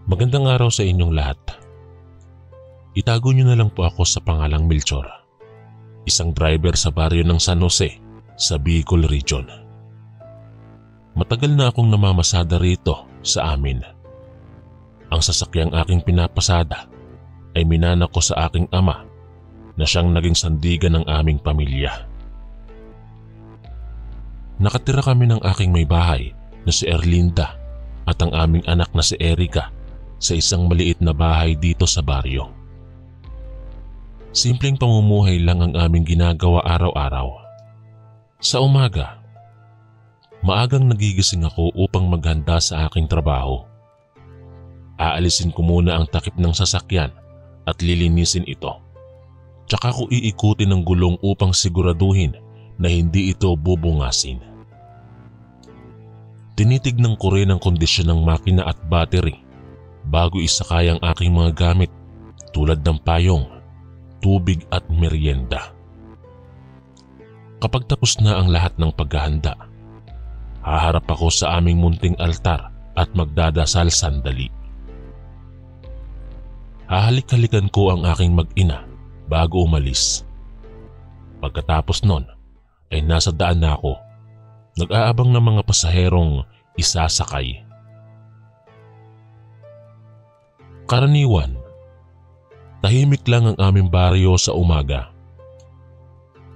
Magandang araw sa inyong lahat. Itago niyo na lang po ako sa pangalang Melchor, isang driver sa baryo ng San Jose sa Bicol Region. Matagal na akong namamasada rito sa amin. Ang sasakyang aking pinapasada ay minana ko sa aking ama na siyang naging sandigan ng aming pamilya. Nakatira kami ng aking may bahay na si Erlinda at ang aming anak na si Erica sa isang maliit na bahay dito sa baryo. Simpleng pamumuhay lang ang aming ginagawa araw-araw. Sa umaga, maagang nagigising ako upang maghanda sa aking trabaho. Aalisin ko muna ang takip ng sasakyan at lilinisin ito. Tsaka ko iikutin ng gulong upang siguraduhin na hindi ito bubungasin. Tinitignan ko rin ang kondisyon ng makina at battery bago isakay ang aking mga gamit tulad ng payong, tubig at merienda. Kapag tapos na ang lahat ng paghahanda, haharap ako sa aming munting altar at magdadasal sandali. Hahalik-halikan ko ang aking mag-ina bago umalis. Pagkatapos nun ay nasa daan na ako, nag-aabang ng mga pasaherong isasakay. Karaniwan, tahimik lang ang aming baryo sa umaga.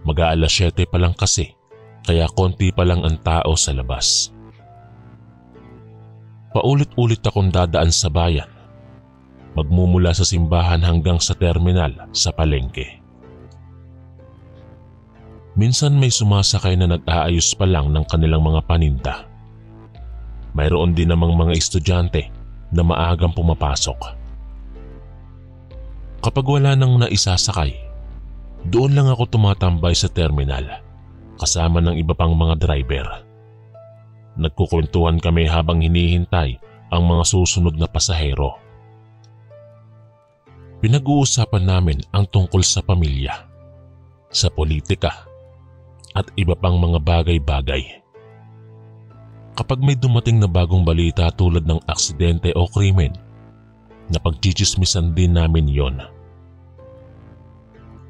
Mag-aalas 7 pa lang kasi, kaya konti pa lang ang tao sa labas. Paulit-ulit akong dadaan sa bayan, magmumula sa simbahan hanggang sa terminal sa palengke. Minsan may sumasakay na nag-aayos pa lang ng kanilang mga paninda. Mayroon din namang mga estudyante na maagang pumapasok. Kapag wala nang naisasakay, doon lang ako tumatambay sa terminal kasama ng iba pang mga driver. Nagkukwentuhan kami habang hinihintay ang mga susunod na pasahero. Pinag-uusapan namin ang tungkol sa pamilya, sa politika, at iba pang mga bagay-bagay. Kapag may dumating na bagong balita tulad ng aksidente o krimen, napagchichismisan din namin yon.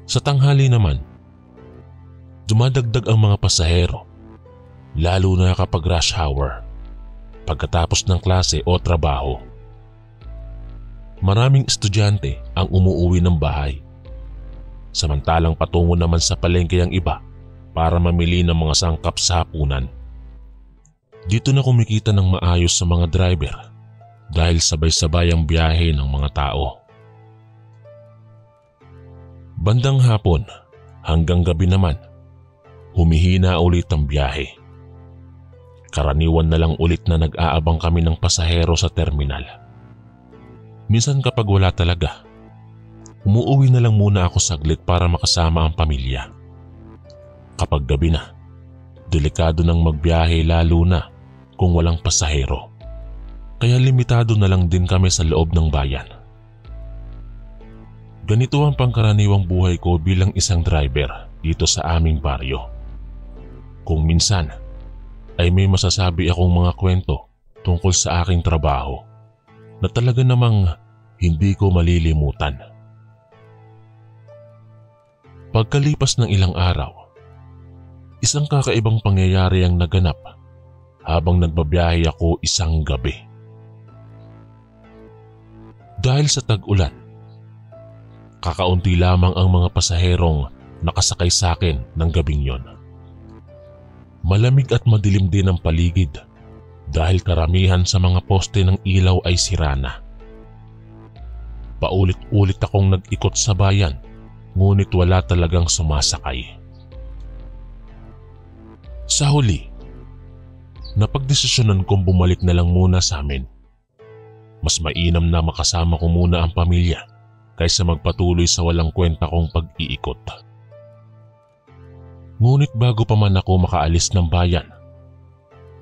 Sa tanghali naman, dumadagdag ang mga pasahero, lalo na kapag rush hour, pagkatapos ng klase o trabaho. Maraming estudyante ang umuuwi ng bahay, samantalang patungo naman sa palengke ang iba para mamili ng mga sangkap sa hapunan. Dito na kumikita ng maayos sa mga driver dahil sabay-sabay ang biyahe ng mga tao. Bandang hapon hanggang gabi naman, humihina ulit ang biyahe. Karaniwan na lang ulit na nag-aabang kami ng pasahero sa terminal. Minsan kapag wala talaga, umuuwi na lang muna ako saglit para makasama ang pamilya. Kapag gabi na, delikado nang magbiyahe lalo na kung walang pasahero. Kaya limitado na lang din kami sa loob ng bayan. Ganito ang pangkaraniwang buhay ko bilang isang driver dito sa aming baryo. Kung minsan ay may masasabi akong mga kwento tungkol sa aking trabaho na talaga namang hindi ko malilimutan. Pagkalipas ng ilang araw, isang kakaibang pangyayari ang naganap habang nagbabiyahe ako isang gabi. Dahil sa tag-ulan, kakaunti lamang ang mga pasaherong nakasakay sa akin ng gabing yon. Malamig at madilim din ang paligid dahil karamihan sa mga poste ng ilaw ay sira na. Paulit-ulit akong nag-ikot sa bayan, ngunit wala talagang sumasakay. Sa huli, napagdesisyonan kong bumalik na lang muna sa amin. Mas mainam na makasama ko muna ang pamilya kaysa magpatuloy sa walang kwenta kong pag-iikot. Ngunit bago pa man ako makaalis ng bayan,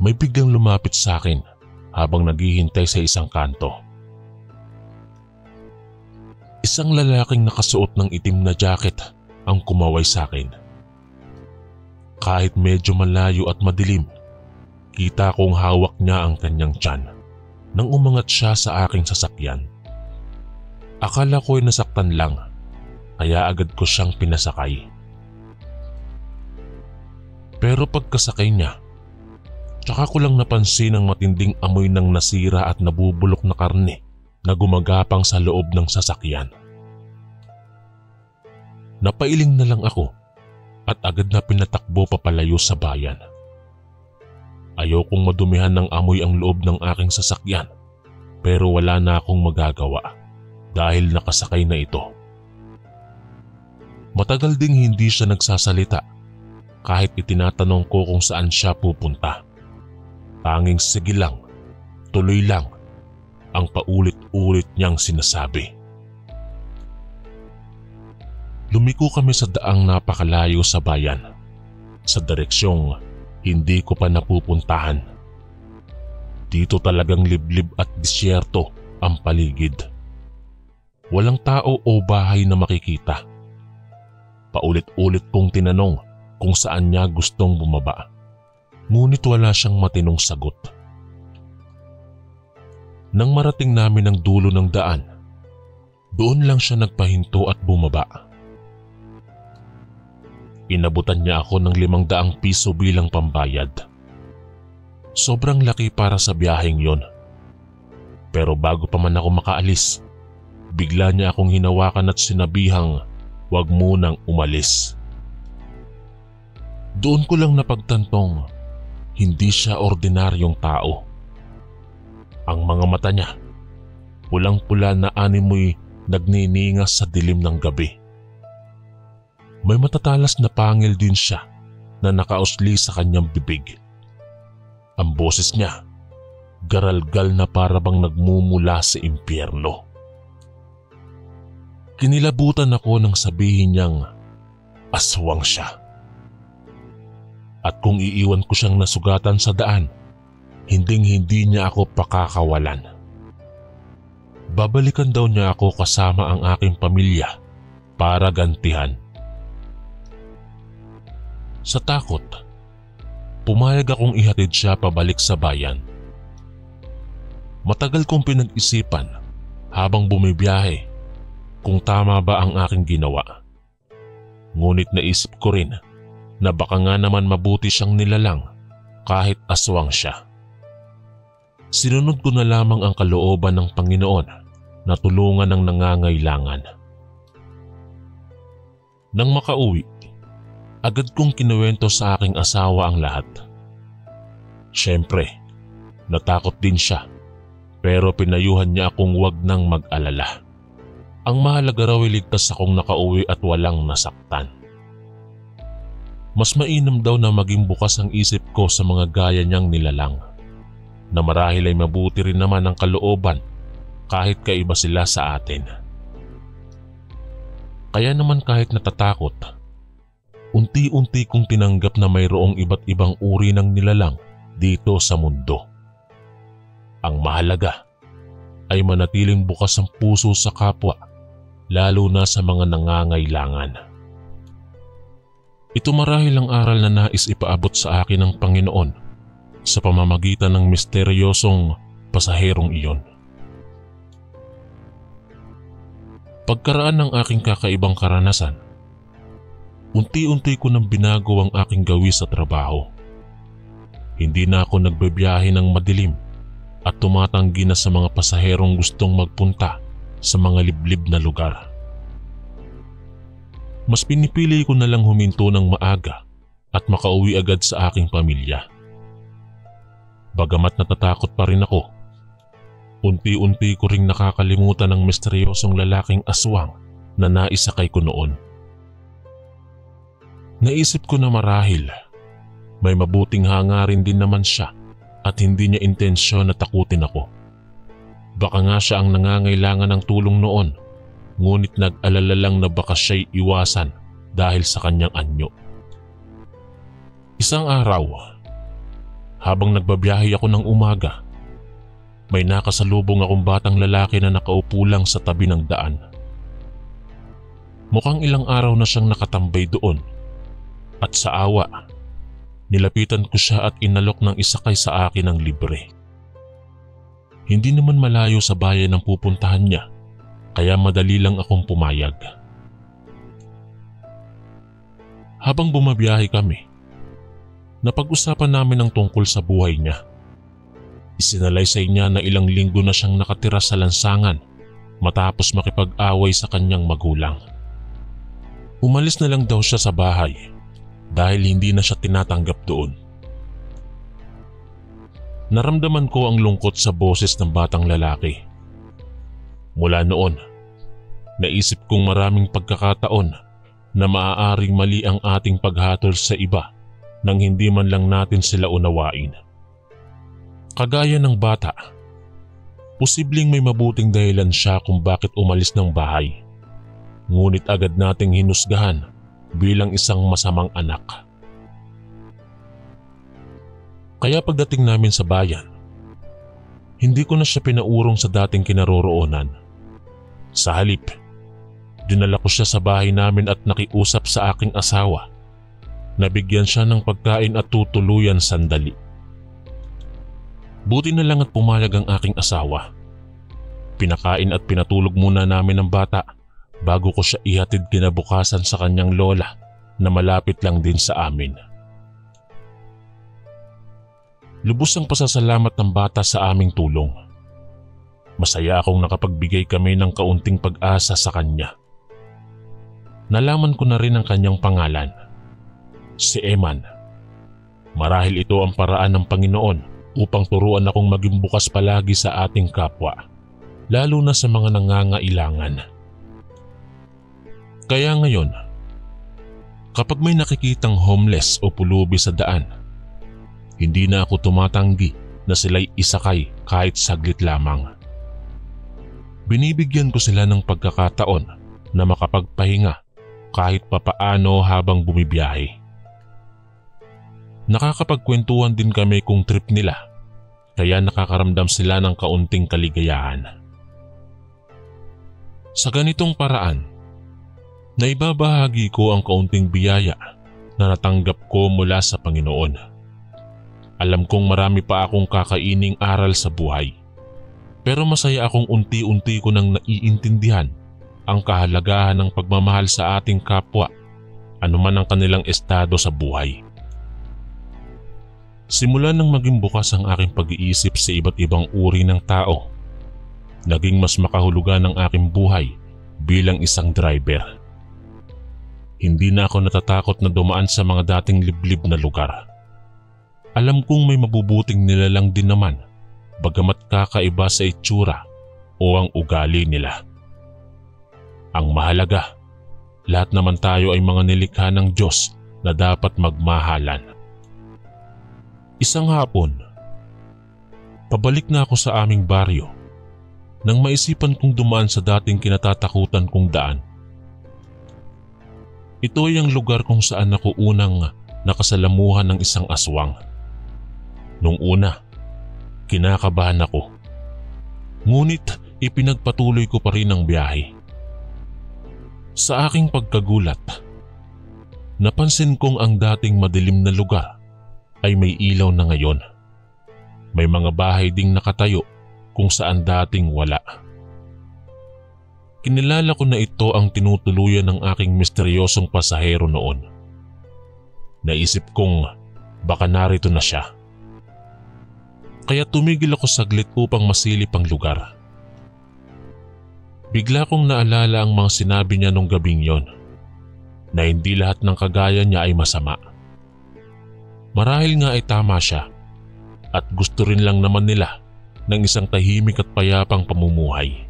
may biglang lumapit sa akin habang naghihintay sa isang kanto. Isang lalaking nakasuot ng itim na jacket ang kumaway sa akin. Kahit medyo malayo at madilim, kita kong hawak niya ang kanyang tiyan. nang umangat siya sa aking sasakyan. Akala ko'y nasaktan lang, kaya agad ko siyang pinasakay. Pero pagkasakay niya, tsaka ko lang napansin ang matinding amoy ng nasira at nabubulok na karne na gumagapang sa loob ng sasakyan. Napailing na lang ako at agad na pinatakbo papalayo sa bayan. Ayokong madumihan ng amoy ang loob ng aking sasakyan, pero wala na akong magagawa dahil nakasakay na ito. Matagal ding hindi siya nagsasalita kahit itinatanong ko kung saan siya pupunta. Tanging sige lang, tuloy lang ang paulit-ulit niyang sinasabi. Lumiko kami sa daang napakalayo sa bayan, sa direksyong hindi ko pa napupuntahan. Dito talagang liblib at disyerto ang paligid. Walang tao o bahay na makikita. Paulit-ulit kong tinanong kung saan niya gustong bumaba, ngunit wala siyang matinong sagot. Nang marating namin ang dulo ng daan, doon lang siya nagpahinto at bumaba. Inabutan niya ako ng 500 piso bilang pambayad. Sobrang laki para sa biyaheng yon. Pero bago pa man ako makaalis, bigla niya akong hinawakan at sinabihang huwag munang umalis. Doon ko lang napagtantong hindi siya ordinaryong tao. Ang mga mata niya, pulang-pula na animoy nagniningas sa dilim ng gabi. May matatalas na pangil din siya na nakausli sa kanyang bibig. Ang boses niya, garalgal na para bang nagmumula sa impyerno. Kinilabutan ako nang sabihin niyang aswang siya. At kung iiwan ko siyang nasugatan sa daan, hinding-hindi niya ako pakakawalan. Babalikan daw niya ako kasama ang aking pamilya para gantihan. Sa takot, pumayag akong ihatid siya pabalik sa bayan. Matagal kong pinag-isipan habang bumibiyahe kung tama ba ang aking ginawa. Ngunit naisip ko rin na baka nga naman mabuti siyang nilalang kahit aswang siya. Sinunod ko na lamang ang kalooban ng Panginoon na tulungan ang nangangailangan. Nang makauwi, agad kong kinuwento sa aking asawa ang lahat. Siyempre, natakot din siya, pero pinayuhan niya akong wag nang mag-alala. Ang mahalaga raw ay ligtas akong nakauwi at walang nasaktan. Mas mainam daw na maging bukas ang isip ko sa mga gaya niyang nilalang, na marahil ay mabuti rin naman ang kalooban kahit kaiba sila sa atin. Kaya naman kahit natatakot, unti-unti kong tinanggap na mayroong iba't ibang uri ng nilalang dito sa mundo. Ang mahalaga ay manatiling bukas ang puso sa kapwa, lalo na sa mga nangangailangan. Ito marahil ang aral na nais ipaabot sa akin ng Panginoon sa pamamagitan ng misteryosong pasaherong iyon. Pagkaraan ng aking kakaibang karanasan, unti-unti ko nang binago ang aking gawi sa trabaho. Hindi na ako nagbibiyahe ng madilim at tumatanggi na sa mga pasaherong gustong magpunta sa mga liblib na lugar. Mas pinipili ko na lang huminto ng maaga at makauwi agad sa aking pamilya. Bagamat natatakot pa rin ako, unti-unti ko ring nakakalimutan ang misteryosong lalaking aswang na naisakay ko noon. Naisip ko na marahil may mabuting hangarin din naman siya at hindi niya intensyon na takutin ako. Baka nga siya ang nangangailangan ng tulong noon, ngunit nag-alala lang na baka siya'y iwasan dahil sa kanyang anyo. Isang araw, habang nagbabiyahe ako ng umaga, may nakasalubong akong batang lalaki na nakaupo lang sa tabi ng daan. Mukhang ilang araw na siyang nakatambay doon, at sa awa, nilapitan ko siya at inalok ng isakay sa akin ng libre. Hindi naman malayo sa bayan ang pupuntahan niya, kaya madali lang akong pumayag. Habang bumabiyahe kami, napag-usapan namin ang tungkol sa buhay niya. Isinalaysay niya na ilang linggo na siyang nakatira sa lansangan matapos makipag-away sa kanyang magulang. Umalis na lang daw siya sa bahay dahil hindi na siya tinatanggap doon. Naramdaman ko ang lungkot sa boses ng batang lalaki. Mula noon, naisip kong maraming pagkakataon na maaaring mali ang ating paghatol sa iba nang hindi man lang natin sila unawain. Kagaya ng bata, posibleng may mabuting dahilan siya kung bakit umalis ng bahay. Ngunit agad nating hinusgahan bilang isang masamang anak. Kaya pagdating namin sa bayan, hindi ko na siya pinaurong sa dating kinaroroonan. Sa halip, dinala ko siya sa bahay namin at nakiusap sa aking asawa na bigyan siya ng pagkain at tutuluyan sandali. Buti na lang at pumayag ang aking asawa. Pinakain at pinatulog muna namin ang bata bago ko siya ihatid kinabukasan sa kanyang lola na malapit lang din sa amin. Lubos ang pasasalamat ng bata sa aming tulong. Masaya akong nakapagbigay kami ng kaunting pag-asa sa kanya. Nalaman ko na rin ang kanyang pangalan, si Eman. Marahil ito ang paraan ng Panginoon upang turuan akong maging bukas palagi sa ating kapwa, lalo na sa mga nangangailangan. Kaya ngayon, kapag may nakikitang homeless o pulubi sa daan, hindi na ako tumatanggi na sila'y isakay kahit saglit lamang. Binibigyan ko sila ng pagkakataon na makapagpahinga kahit papaano habang bumibiyahe. Nakakapagkwentuhan din kami kung trip nila, kaya nakakaramdam sila ng kaunting kaligayahan. Sa ganitong paraan, naibabahagi ko ang kaunting biyaya na natanggap ko mula sa Panginoon. Alam kong marami pa akong kakaining aral sa buhay, pero masaya akong unti-unti ko nang naiintindihan ang kahalagahan ng pagmamahal sa ating kapwa, anuman ang kanilang estado sa buhay. Simula nang maging bukas ang aking pag-iisip sa iba't ibang uri ng tao, naging mas makahulugan ang aking buhay bilang isang driver. Hindi na ako natatakot na dumaan sa mga dating liblib na lugar. Alam kong may mabubuting nilalang din naman, bagamat kakaiba sa itsura o ang ugali nila. Ang mahalaga, lahat naman tayo ay mga nilikha ng Diyos na dapat magmahalan. Isang hapon, pabalik na ako sa aming baryo nang maisipan kong dumaan sa dating kinatatakutan kong daan. Ito ay ang lugar kung saan ako unang nakasalamuhan ng isang aswang. Nung una, kinakabahan ako. Ngunit ipinagpatuloy ko pa rin ang biyahe. Sa aking pagkagulat, napansin kong ang dating madilim na lugar ay may ilaw na ngayon. May mga bahay ding nakatayo kung saan dating wala. Kinilala ko na ito ang tinutuluyan ng aking misteryosong pasahero noon. Naisip kong baka narito na siya. Kaya tumigil ako saglit upang masilip ang lugar. Bigla kong naalala ang mga sinabi niya nung gabing yon, na hindi lahat ng kagaya niya ay masama. Marahil nga ay tama siya at gusto rin lang naman nila ng isang tahimik at payapang pamumuhay.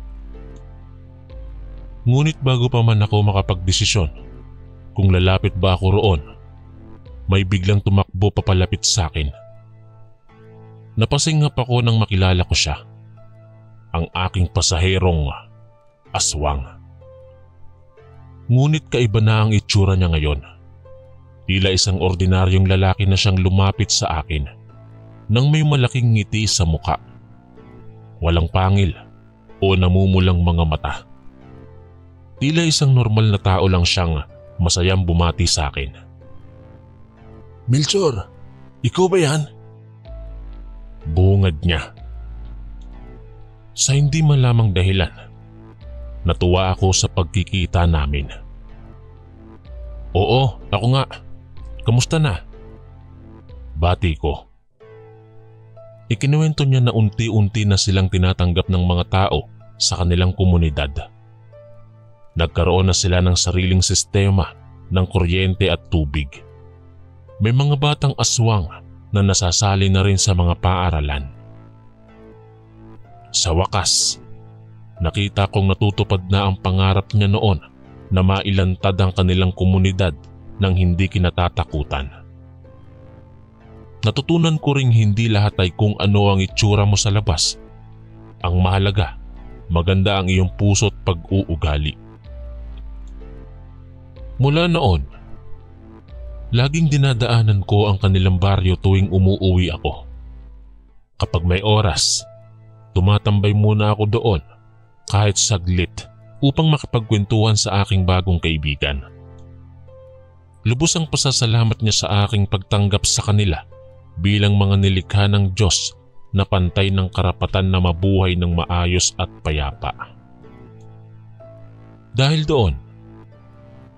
Ngunit bago pa man ako makapagdesisyon kung lalapit ba ako roon, may biglang tumakbo papalapit sa akin. Napasingap ako nang makilala ko siya, ang aking pasaherong aswang. Ngunit kaiba na ang itsura niya ngayon. Tila isang ordinaryong lalaki na siyang lumapit sa akin nang may malaking ngiti sa muka. Walang pangil o namumulang mga mata. Tila isang normal na tao lang siyang masayang bumati sa akin. "Melchor, ikaw ba yan?" Bungad niya. Sa hindi malamang dahilan, natuwa ako sa pagkikita namin. Oo, ako nga. Kamusta na? Bati ko. Ikinuwento niya na unti-unti na silang tinatanggap ng mga tao sa kanilang komunidad. Nagkaroon na sila ng sariling sistema ng kuryente at tubig. May mga batang aswang na nasasali na rin sa mga paaralan. Sa wakas, nakita kong natutupad na ang pangarap niya noon na mailantad ang kanilang komunidad ng hindi kinatatakutan. Natutunan ko ring hindi lahat ay kung ano ang itsura mo sa labas. Ang mahalaga, maganda ang iyong puso't pag-uugali. Mula noon, laging dinadaanan ko ang kanilang baryo tuwing umuuwi ako. Kapag may oras, tumatambay muna ako doon kahit saglit upang makipagkwentuhan sa aking bagong kaibigan. Lubos ang pasasalamat niya sa aking pagtanggap sa kanila bilang mga nilikha ng Diyos na pantay ng karapatan na mabuhay ng maayos at payapa. Dahil doon,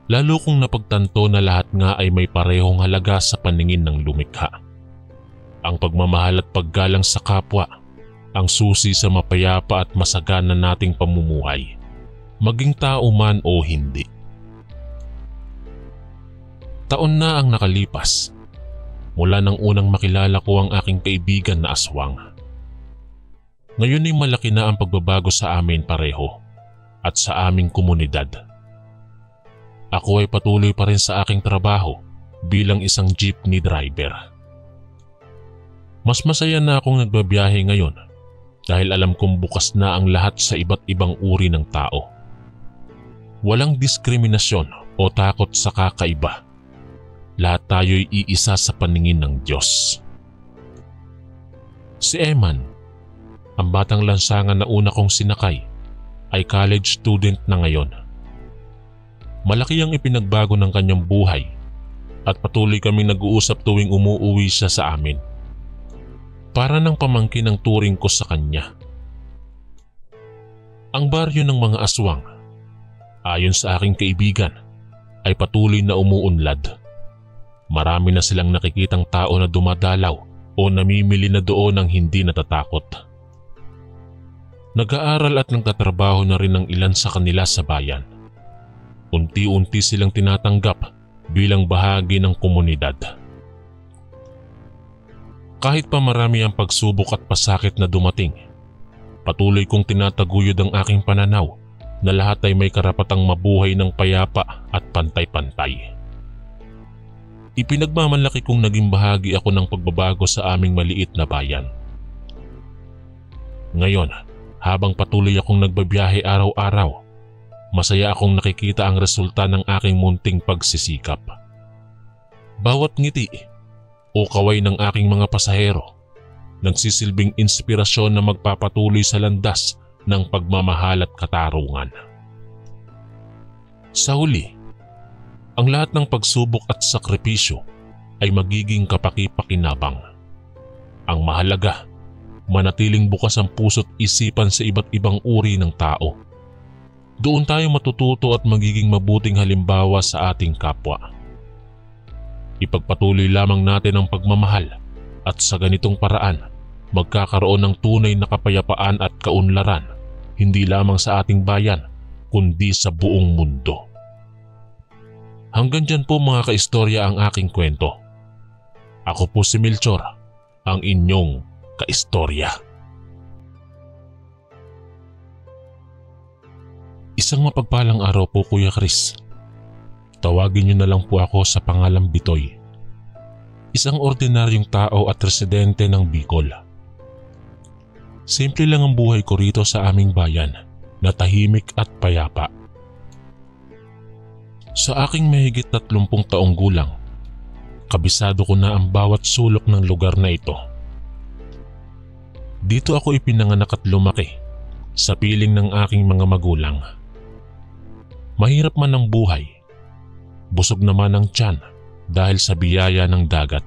lalo kong napagtanto na lahat nga ay may parehong halaga sa paningin ng lumikha. Ang pagmamahal at paggalang sa kapwa, ang susi sa mapayapa at masagana nating pamumuhay, maging tao man o hindi. Taon na ang nakalipas mula nang unang makilala ko ang aking kaibigan na aswang. Ngayon ay malaki na ang pagbabago sa amin pareho at sa aming komunidad. Ako ay patuloy pa rin sa aking trabaho bilang isang jeepney driver. Mas masaya na akong nagbabiyahe ngayon dahil alam kong bukas na ang lahat sa iba't ibang uri ng tao. Walang diskriminasyon o takot sa kakaiba. Lahat tayo'y iisa sa paningin ng Diyos. Si Eman, ang batang lansangan na una kong sinakay, ay college student na ngayon. Malaki ang ipinagbago ng kanyang buhay at patuloy kaming nag-uusap tuwing umuuwi siya sa amin. Para ng pamangkin ang turing ko sa kanya. Ang baryo ng mga aswang, ayon sa aking kaibigan, ay patuloy na umuunlad. Marami na silang nakikitang tao na dumadalaw o namimili na doon ng hindi natatakot. Nag-aaral at nagtatrabaho na rin ang ilan sa kanila sa bayan. Unti-unti silang tinatanggap bilang bahagi ng komunidad. Kahit pa marami ang pagsubok at pasakit na dumating, patuloy kong tinataguyod ang aking pananaw na lahat ay may karapatang mabuhay ng payapa at pantay-pantay. Ipinagmamalaki kong naging bahagi ako ng pagbabago sa aming maliit na bayan. Ngayon, habang patuloy akong nagbabiyahe araw-araw, masaya akong nakikita ang resulta ng aking munting pagsisikap. Bawat ngiti o kaway ng aking mga pasahero, nagsisilbing inspirasyon na magpapatuloy sa landas ng pagmamahal at katarungan. Sa huli, ang lahat ng pagsubok at sakripisyo ay magiging kapaki-pakinabang. Ang mahalaga, manatiling bukas ang puso't isipan sa iba't ibang uri ng tao. Doon tayo matututo at magiging mabuting halimbawa sa ating kapwa. Ipagpatuloy lamang natin ang pagmamahal at sa ganitong paraan, magkakaroon ng tunay na kapayapaan at kaunlaran, hindi lamang sa ating bayan, kundi sa buong mundo. Hanggang dyan po mga kaistorya ang aking kwento. Ako po si Melchor, ang inyong kaistorya. Isang mapagpalang araw po Kuya Chris. Tawagin niyo na lang po ako sa pangalang Bitoy. Isang ordinaryong tao at residente ng Bicol. Simple lang ang buhay ko rito sa aming bayan na tahimik at payapa. Sa aking mahigit 30 taong gulang, kabisado ko na ang bawat sulok ng lugar na ito. Dito ako ipinanganak at lumaki sa piling ng aking mga magulang. Mahirap man ang buhay, busog naman ang tiyan dahil sa biyaya ng dagat.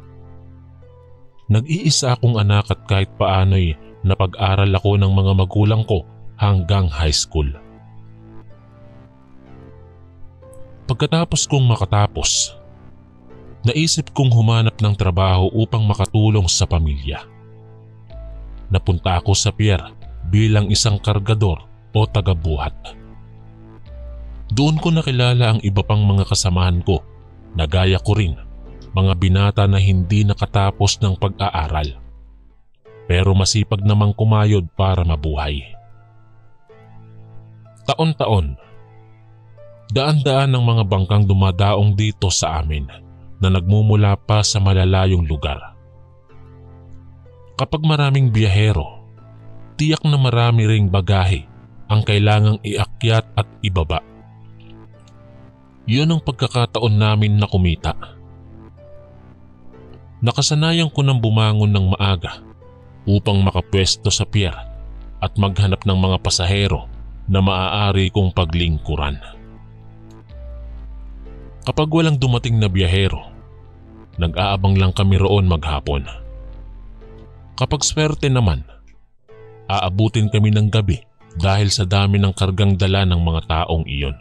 Nag-iisa akong anak at kahit paano'y napag-aral ako ng mga magulang ko hanggang high school. Pagkatapos kong makatapos, naisip kong humanap ng trabaho upang makatulong sa pamilya. Napunta ako sa pier bilang isang kargador o tagabuhat. Doon ko nakilala ang iba pang mga kasamahan ko na gaya ko rin, mga binata na hindi nakatapos ng pag-aaral, pero masipag namang kumayod para mabuhay. Taon-taon, daan-daan ng mga bangkang dumadaong dito sa amin na nagmumula pa sa malalayong lugar. Kapag maraming biyahero, tiyak na marami ring bagahe ang kailangang iakyat at ibaba. Yun ang pagkakataon namin na kumita. Nakasanayan ko nang bumangon ng maaga upang makapwesto sa pier at maghanap ng mga pasahero na maaari kong paglingkuran. Kapag walang dumating na biyahero, nag-aabang lang kami roon maghapon. Kapag swerte naman, aabutin kami ng gabi dahil sa dami ng kargang dala ng mga taong iyon.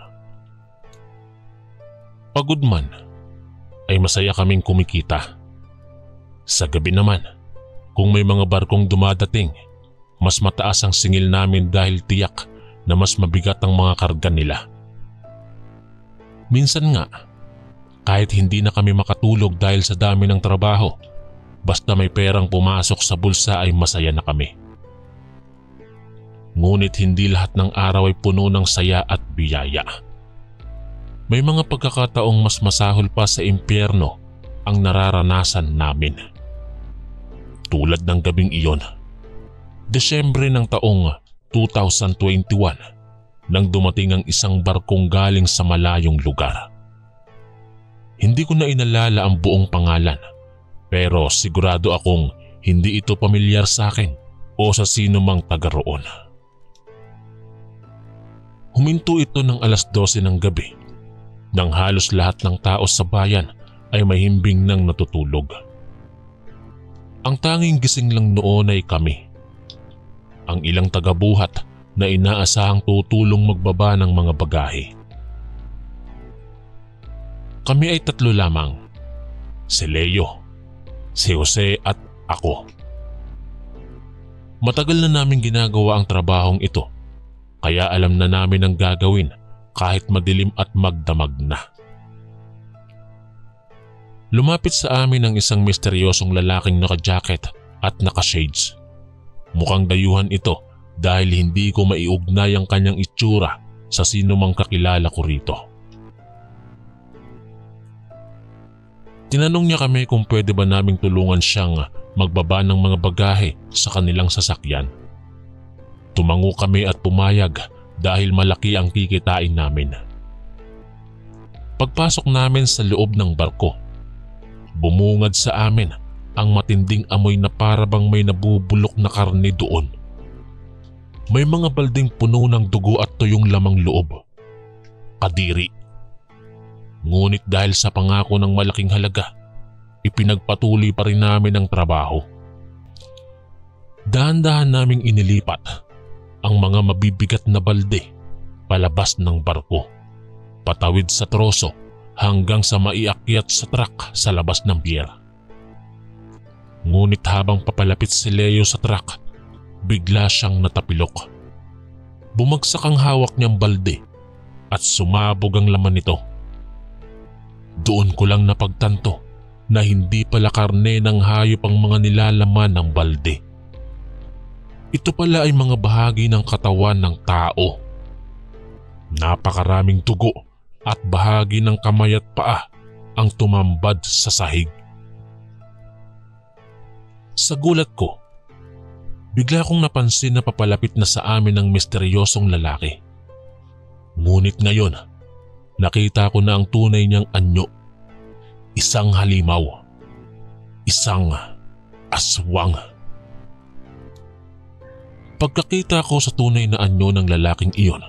Pagod man, ay masaya kaming kumikita. Sa gabi naman, kung may mga barkong dumadating, mas mataas ang singil namin dahil tiyak na mas mabigat ang mga karga nila. Minsan nga, kahit hindi na kami makatulog dahil sa dami ng trabaho, basta may perang pumasok sa bulsa ay masaya na kami. Ngunit hindi lahat ng araw ay puno ng saya at biyaya. May mga pagkakataong mas masahol pa sa impyerno ang nararanasan namin. Tulad ng gabing iyon, Desyembre ng taong 2021 nang dumating ang isang barkong galing sa malayong lugar. Hindi ko na inalala ang buong pangalan, pero sigurado akong hindi ito pamilyar sa akin o sa sino mang taga roon. Huminto ito ng 12:00 ng gabi nang halos lahat ng tao sa bayan ay mahimbing nang natutulog. Ang tanging gising lang noon ay kami, ang ilang tagabuhat na inaasahang tutulong magbaba ng mga bagahe. Kami ay 3 lamang, si Leo, si Jose at ako. Matagal na namin ginagawa ang trabahong ito, kaya alam na namin ang gagawin kahit madilim at magdamag na. Lumapit sa amin ang isang misteryosong lalaking naka-jacket at naka-shades. Mukhang dayuhan ito dahil hindi ko maiugnay ang kanyang itsura sa sino mang kakilala ko rito. Tinanong niya kami kung pwede ba naming tulungan siyang magbaba ng mga bagahe sa kanilang sasakyan. Tumango kami at pumayag dahil malaki ang kikitain namin. Pagpasok namin sa loob ng barko, bumungad sa amin ang matinding amoy na parabang may nabubulok na karne doon. May mga balding puno ng dugo at tuyong lamang loob. Kadiri. Ngunit dahil sa pangako ng malaking halaga, ipinagpatuloy pa rin namin ang trabaho. Dahan-dahan naming inilipat ang mga mabibigat na balde palabas ng barko, patawid sa troso hanggang sa maiakyat sa truck sa labas ng pier. Ngunit habang papalapit si Leo sa truck, bigla siyang natapilok. Bumagsak ang hawak niyang balde at sumabog ang laman nito. Doon ko lang napagtanto na hindi pala karne ng hayop ang mga nilalaman ng balde. Ito pala ay mga bahagi ng katawan ng tao. Napakaraming dugo at bahagi ng kamay at paa ang tumambad sa sahig. Sa gulat ko, bigla kong napansin na papalapit na sa amin ang misteryosong lalaki. Ngunit ngayon, nakita ko na ang tunay niyang anyo. Isang halimaw. Isang aswang. Pagkakita ko sa tunay na anyo ng lalaking iyon,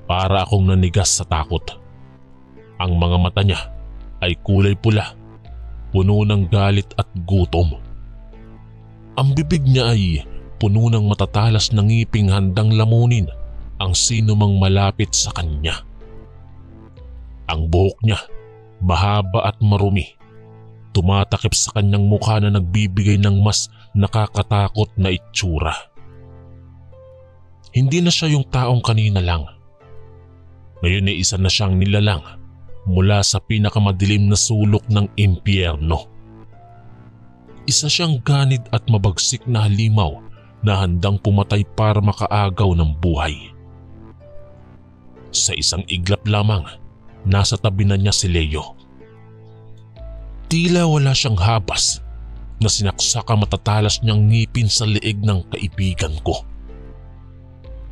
para akong nanigas sa takot. Ang mga mata niya ay kulay pula, puno ng galit at gutom. Ang bibig niya ay puno ng matatalas na ngiping handang lamunin ang sino mang malapit sa kanya. Ang buhok niya, mahaba at marumi, tumatakip sa kanyang mukha na nagbibigay ng mas nakakatakot na itsura. Hindi na siya yung taong kanina lang. Ngayon ay isa na siyang nilalang mula sa pinakamadilim na sulok ng impyerno. Isa siyang ganid at mabagsik na halimaw na handang pumatay para makaagaw ng buhay. Sa isang iglap lamang, nasa tabi na niya si Leo. Tila wala siyang habas na sinaksak ang matatalas niyang ngipin sa leeg ng kaibigan ko.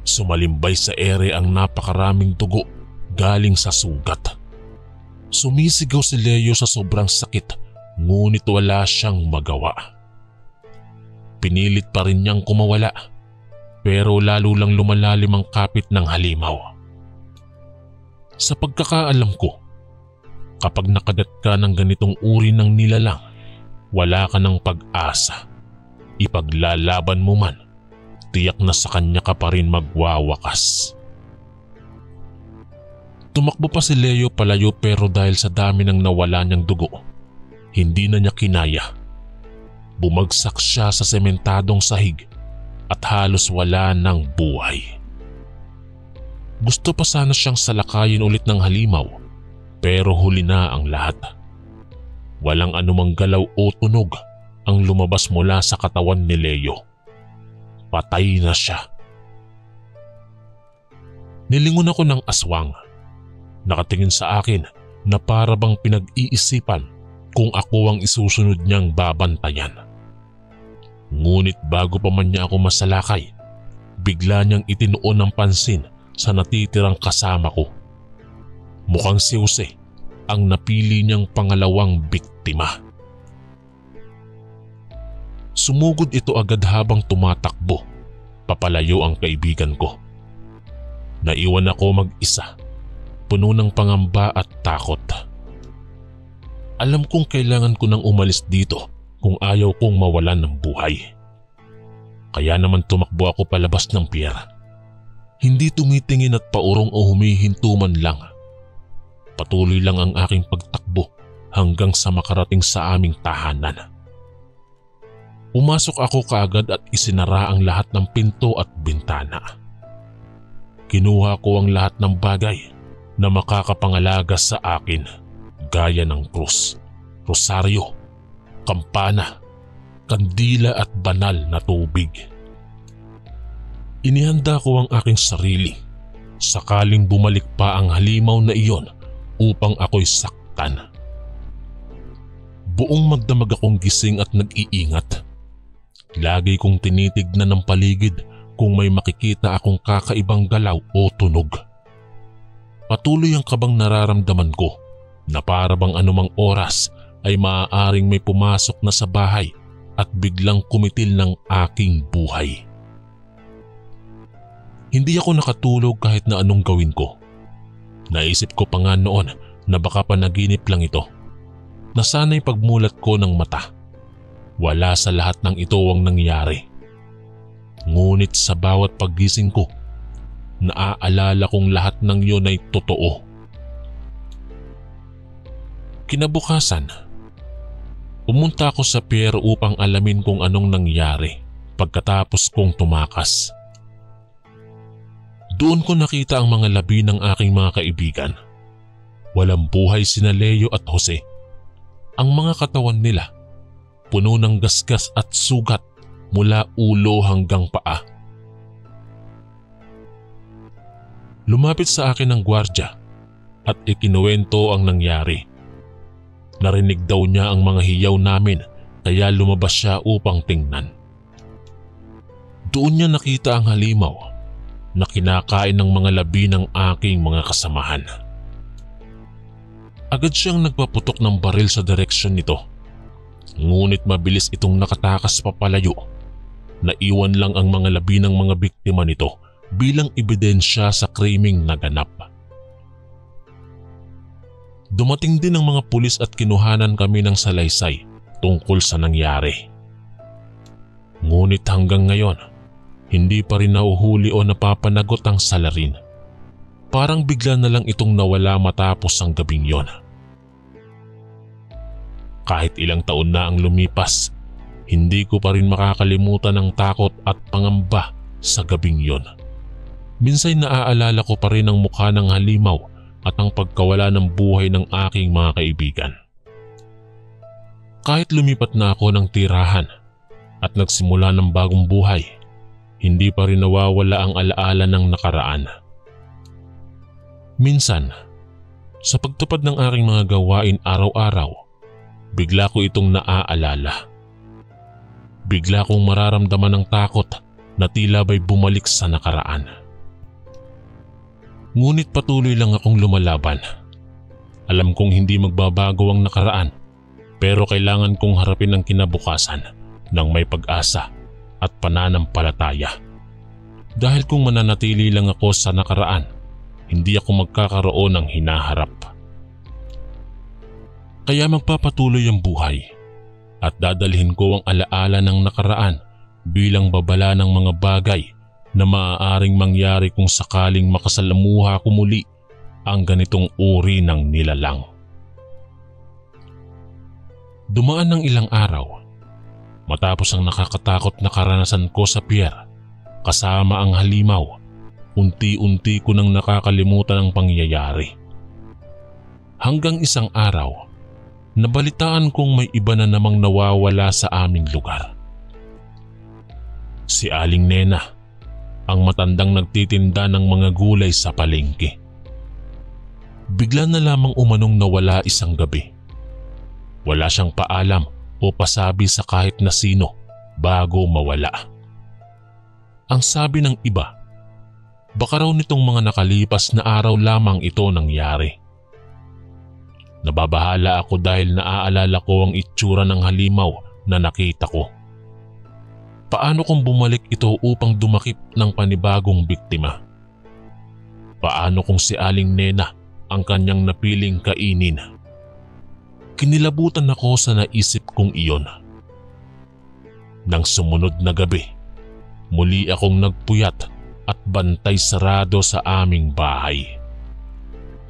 Sumalimbay sa ere ang napakaraming dugo galing sa sugat. Sumisigaw si Leo sa sobrang sakit, ngunit wala siyang magawa. Pinilit pa rin niyang kumawala, pero lalo lang lumalalim ang kapit ng halimaw. Sa pagkakaalam ko, kapag nakagat ka ng ganitong uri ng nilalang, wala ka ng pag-asa. Ipaglalaban mo man, tiyak na sa kanya ka pa rin magwawakas. Tumakbo pa si Leo palayo, pero dahil sa dami ng nawala niyang dugo, hindi na niya kinaya. Bumagsak siya sa sementadong sahig at halos wala ng buhay. Gusto pa sana siyang salakayin ulit ng halimaw, pero huli na ang lahat. Walang anumang galaw o tunog ang lumabas mula sa katawan ni Leo. Patay na siya. Nilingon ako ng aswang. Nakatingin sa akin na para bang pinag-iisipan kung ako ang isusunod niyang babantayan. Ngunit bago pa man niya ako masalakay, bigla niyang itinuon ng pansin sa natitirang kasama ko. Mukhang si Jose ang napili niyang pangalawang biktima. Sumugod ito agad habang tumatakbo papalayo ang kaibigan ko. Naiwan ako mag-isa, puno ng pangamba at takot. Alam kong kailangan ko nang umalis dito kung ayaw kong mawalan ng buhay. Kaya naman tumakbo ako palabas ng pier. Hindi tumitingin at paurong o humihinto man lang. Patuloy lang ang aking pagtakbo hanggang sa makarating sa aming tahanan. Pumasok ako kaagad at isinara ang lahat ng pinto at bintana. Kinuha ko ang lahat ng bagay na makakapangalaga sa akin, gaya ng krus, rosaryo, kampana, kandila at banal na tubig. Inihanda ko ang aking sarili sakaling bumalik pa ang halimaw na iyon upang ako'y saktan. Buong magdamag akong gising at nag-iingat. Lagi kong tinitignan ng paligid kung may makikita akong kakaibang galaw o tunog. Patuloy ang kabang nararamdaman ko na para bang anumang oras ay maaaring may pumasok na sa bahay at biglang kumitil ng aking buhay. Hindi ako nakatulog kahit na anong gawin ko. Naisip ko pa nga noon na baka panaginip lang ito. Nasana'y pagmulat ko ng mata. Wala sa lahat ng ito ang nangyari. Ngunit sa bawat paggising ko, naaalala kong lahat ng iyon ay totoo. Kinabukasan, pumunta ako sa pier upang alamin kung anong nangyari pagkatapos kong tumakas. Doon ko nakita ang mga labi ng aking mga kaibigan. Walang buhay sina Leo at Jose. Ang mga katawan nila, puno ng gasgas at sugat mula ulo hanggang paa. Lumapit sa akin ang gwardya at ikinuwento ang nangyari. Narinig daw niya ang mga hiyaw namin kaya lumabas siya upang tingnan. Doon niya nakita ang halimaw na kinakain ng mga labi ng aking mga kasamahan. Agad siyang nagpaputok ng baril sa direksyon nito. Ngunit mabilis itong nakatakas papalayo. Naiwan lang ang mga labi ng mga biktima nito bilang ebidensya sa krimeng naganap. Dumating din ang mga pulis at kinuhanan kami ng salaysay tungkol sa nangyari. Ngunit hanggang ngayon, hindi pa rin nahuhuli o napapanagot ang salarin. Parang bigla na lang itong nawala matapos ang gabing yon. Kahit ilang taon na ang lumipas, hindi ko pa rin makakalimutan ang takot at pangamba sa gabing yon. Minsan naaalala ko pa rin ang mukha ng halimaw at ang pagkawala ng buhay ng aking mga kaibigan. Kahit lumipat na ako ng tirahan at nagsimula ng bagong buhay, hindi pa rin nawawala ang alaala ng nakaraan. Minsan, sa pagtupad ng aking mga gawain araw-araw, bigla ko itong naaalala. Bigla kong mararamdaman ng takot na tila ba'y bumalik sa nakaraan. Ngunit patuloy lang akong lumalaban. Alam kong hindi magbabago ang nakaraan, pero kailangan kong harapin ang kinabukasan ng may pag-asa at pananampalataya. Dahil kung mananatili lang ako sa nakaraan, hindi ako magkakaroon ng hinaharap. Kaya magpapatuloy ang buhay at dadalhin ko ang alaala ng nakaraan bilang babala ng mga bagay na maaaring mangyari kung sakaling makasalamuha ko muli ang ganitong uri ng nilalang. Dumaan ng ilang araw matapos ang nakakatakot na karanasan ko sa pier kasama ang halimaw. Unti-unti ko nang nakakalimutan ang pangyayari. Hanggang isang araw, nabalitaan kong may iba na namang nawawala sa aming lugar. Si Aling Nena, ang matandang nagtitinda ng mga gulay sa palengke. Bigla na lamang umanong nawala isang gabi. Wala siyang paalam o pasabi sa kahit na sino bago mawala. Ang sabi ng iba, baka raw nitong mga nakalipas na araw lamang ito nangyari. Nababahala ako dahil naaalala ko ang itsura ng halimaw na nakita ko. Paano kung bumalik ito upang dumakip ng panibagong biktima? Paano kung si Aling Nena ang kanyang napiling kainin? Kinilabutan ako sa naisip kong iyon. Nang sumunod na gabi, muli akong nagpuyat at bantay sarado sa aming bahay.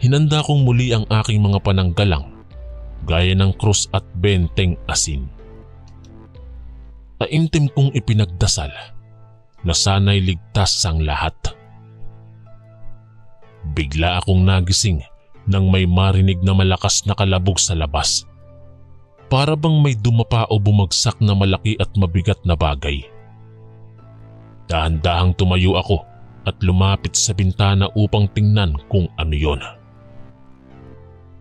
Hinanda kong muli ang aking mga pananggalang gaya ng krus at benteng asin. Taimtim kong ipinagdasal na sana'y ligtas ang lahat. Bigla akong nagising nang may marinig na malakas na kalabog sa labas. Para bang may dumapa o bumagsak na malaki at mabigat na bagay. Dahan-dahang tumayo ako at lumapit sa bintana upang tingnan kung ano yon.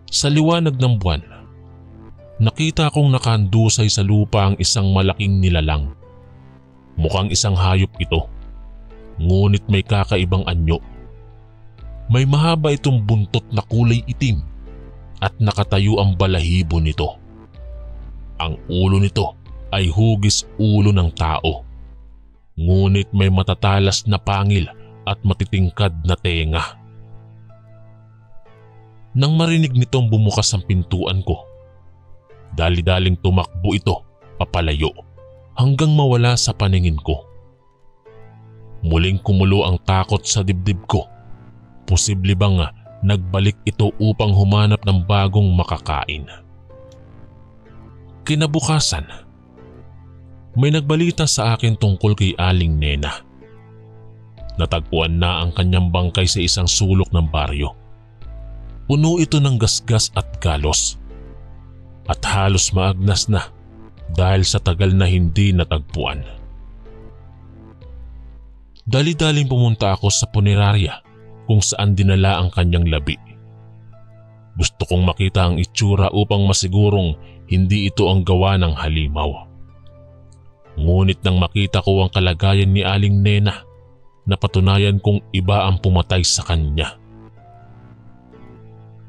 Sa liwanag ng buwan, nakita kong nakandusay sa lupa ang isang malaking nilalang. Mukhang isang hayop ito, ngunit may kakaibang anyo. May mahaba itong buntot na kulay itim at nakatayo ang balahibo nito. Ang ulo nito ay hugis ulo ng tao, ngunit may matatalas na pangil at matitingkad na tenga. Nang marinig nitong bumukas ang pintuan ko, dali-daling tumakbo ito papalayo hanggang mawala sa paningin ko. Muling kumulo ang takot sa dibdib ko. Posible bang nagbalik ito upang humanap ng bagong makakain? Kinabukasan, may nagbalita sa akin tungkol kay Aling Nena. Natagpuan na ang kanyang bangkay sa isang sulok ng baryo. Puno ito ng gasgas at galos. At halos maagnas na dahil sa tagal na hindi natagpuan. Dali-daling pumunta ako sa punerarya kung saan dinala ang kanyang labi. Gusto kong makita ang itsura upang masigurong hindi ito ang gawa ng halimaw. Ngunit nang makita ko ang kalagayan ni Aling Nena, napatunayan kong iba ang pumatay sa kanya.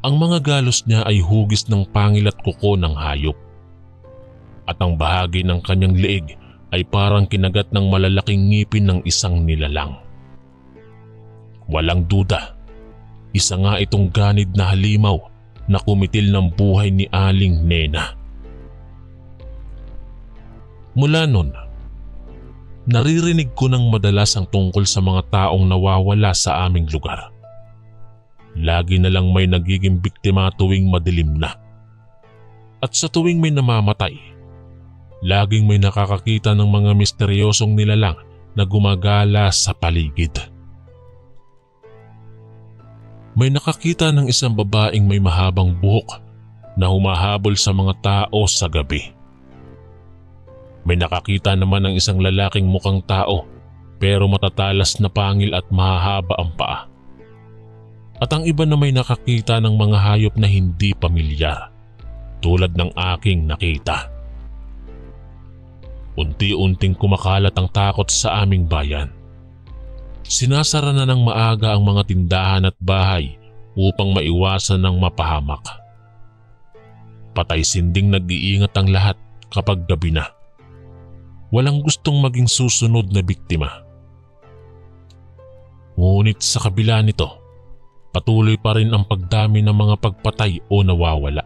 Ang mga galos niya ay hugis ng pangil at kuko ng hayop. At ang bahagi ng kanyang leeg ay parang kinagat ng malalaking ngipin ng isang nilalang. Walang duda, isa nga itong ganid na halimaw na kumitil ng buhay ni Aling Nena. Mula nun, Naririnig ko ng madalas ang tungkol sa mga taong nawawala sa aming lugar. Lagi na lang may nagiging biktima tuwing madilim na. At sa tuwing may namamatay, laging may nakakakita ng mga misteryosong nilalang na gumagala sa paligid. May nakakita ng isang babaeng may mahabang buhok na humahabol sa mga tao sa gabi. May nakakita naman ng isang lalaking mukhang tao pero matatalas na pangil at mahahaba ang paa. At ang iba na may nakakita ng mga hayop na hindi pamilyar tulad ng aking nakita. Unti-unting kumakalat ang takot sa aming bayan. Sinasara na ng maaga ang mga tindahan at bahay upang maiwasan ng mapahamak. Patay sinding nag-iingat ang lahat kapag gabi na. Walang gustong maging susunod na biktima. Ngunit sa kabila nito, patuloy pa rin ang pagdami ng mga pagpatay o nawawala.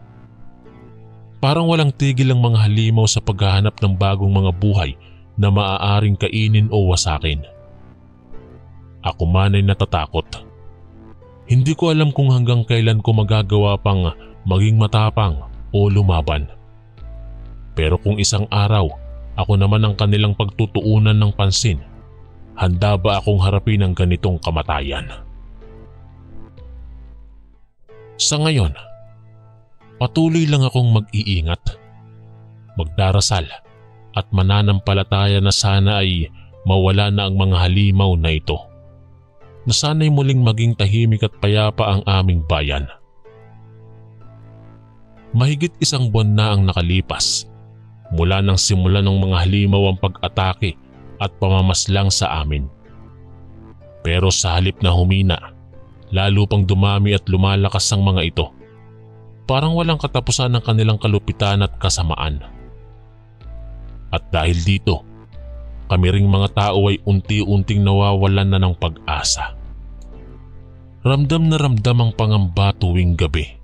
Parang walang tigil ang mga halimaw sa paghahanap ng bagong mga buhay na maaaring kainin o wasakin. Ako man ay natatakot. Hindi ko alam kung hanggang kailan ko magagawa pang maging matapang o lumaban. Pero kung isang araw, ako naman ang kanilang pagtutuunan ng pansin, handa ba akong harapin ang ganitong kamatayan? Sa ngayon, patuloy lang akong mag-iingat, magdarasal at mananampalataya na sana ay mawala na ang mga halimaw na ito. Na sana'y muling maging tahimik at payapa ang aming bayan. Mahigit 1 buwan na ang nakalipas mula nang simula ng mga halimaw ang pag-atake at pamamaslang sa amin. Pero sa halip na humina, lalo pang dumami at lumalakas ang mga ito. Parang walang katapusan ng kanilang kalupitan at kasamaan. At dahil dito, kami ring mga tao ay unti-unting nawawalan na ng pag-asa. Ramdam na ramdam ang pangamba tuwing gabi.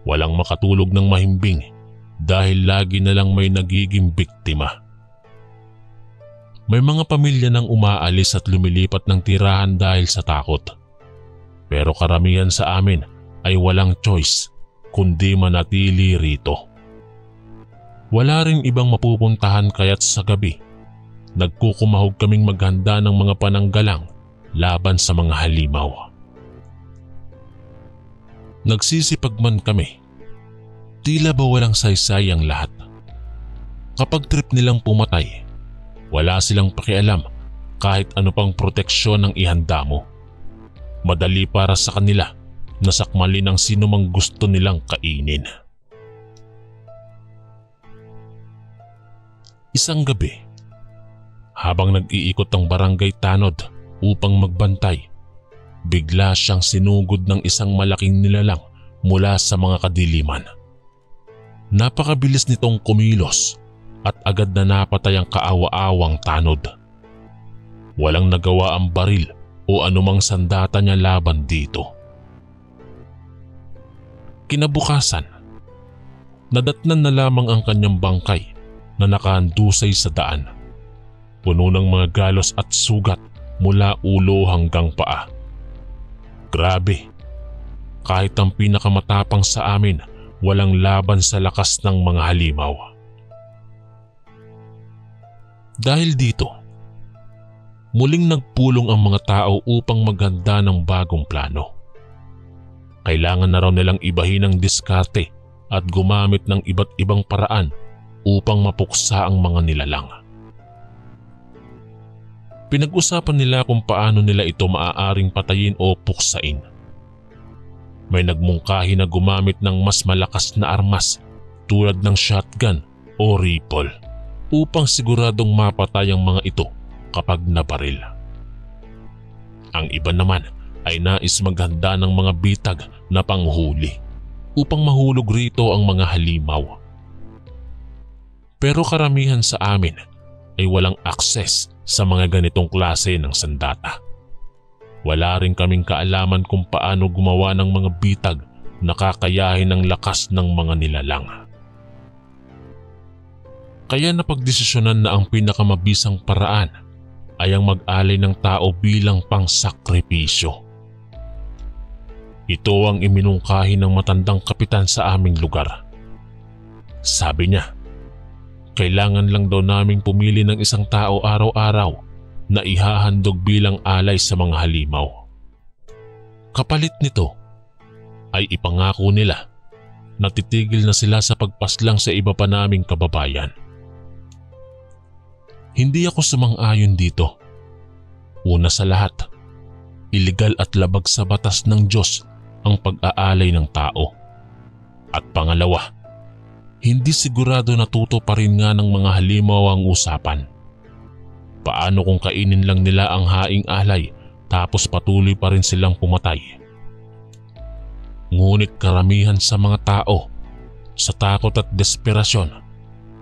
Walang makatulog ng mahimbing dahil lagi na lang may nagiging biktima. May mga pamilya nang umaalis at lumilipat ng tirahan dahil sa takot. Pero karamihan sa amin ay walang choice kundi manatili rito. Wala ring ibang mapupuntahan kaya't sa gabi, nagkukumahog kaming maghanda ng mga pananggalang laban sa mga halimaw. Nagsisipag man kami, tila ba walang saysay ang lahat. Kapag trip nilang pumatay, wala silang pakialam kahit ano pang proteksyon ang ihanda mo. Madali para sa kanila na sakmalin ang sino mang gusto nilang kainin. Isang gabi, habang nag-iikot ang barangay tanod upang magbantay, bigla siyang sinugod ng isang malaking nilalang mula sa mga kadiliman. Napakabilis nitong kumilos at agad na napatay ang kaawa-awang tanod. Walang nagawa ang baril o anumang sandata niya laban dito. Kinabukasan, nadatnan na lamang ang kanyang bangkay na nakahandusay sa daan, puno ng mga galos at sugat mula ulo hanggang paa. Grabe, kahit ang pinakamatapang sa amin walang laban sa lakas ng mga halimaw. Dahil dito, muling nagpulong ang mga tao upang maghanda ng bagong plano. Kailangan na raw nilang ibahin ang diskarte at gumamit ng iba't ibang paraan upang mapuksa ang mga nilalang. Pinag-usapan nila kung paano nila ito maaaring patayin o puksain. May nagmungkahi na gumamit ng mas malakas na armas tulad ng shotgun o rifle upang siguradong mapatay ang mga ito kapag nabaril. Ang iba naman ay nais maghanda ng mga bitag na panghuli upang mahulog rito ang mga halimaw. Pero karamihan sa amin ay walang akses sa mga ganitong klase ng sandata. Wala rin kaming kaalaman kung paano gumawa ng mga bitag na kakayahin ang lakas ng mga nilalang. Kaya napagdesisyonan na ang pinakamabisang paraan ay ang mag-alay ng tao bilang pangsakripisyo. Ito ang iminungkahi ng matandang kapitan sa aming lugar. Sabi niya, kailangan lang daw naming pumili ng isang tao araw-araw na ihahandog bilang alay sa mga halimaw. Kapalit nito ay ipangako nila na titigil na sila sa pagpaslang sa iba pa naming kababayan. Hindi ako sumang-ayon dito. Una sa lahat, iligal at labag sa batas ng Diyos ang pag-aalay ng tao. At pangalawa, hindi sigurado natuto pa rin nga ng mga halimaw ang usapan. Paano kung kainin lang nila ang haing alay tapos patuloy pa rin silang pumatay? Ngunit karamihan sa mga tao, sa takot at desperasyon,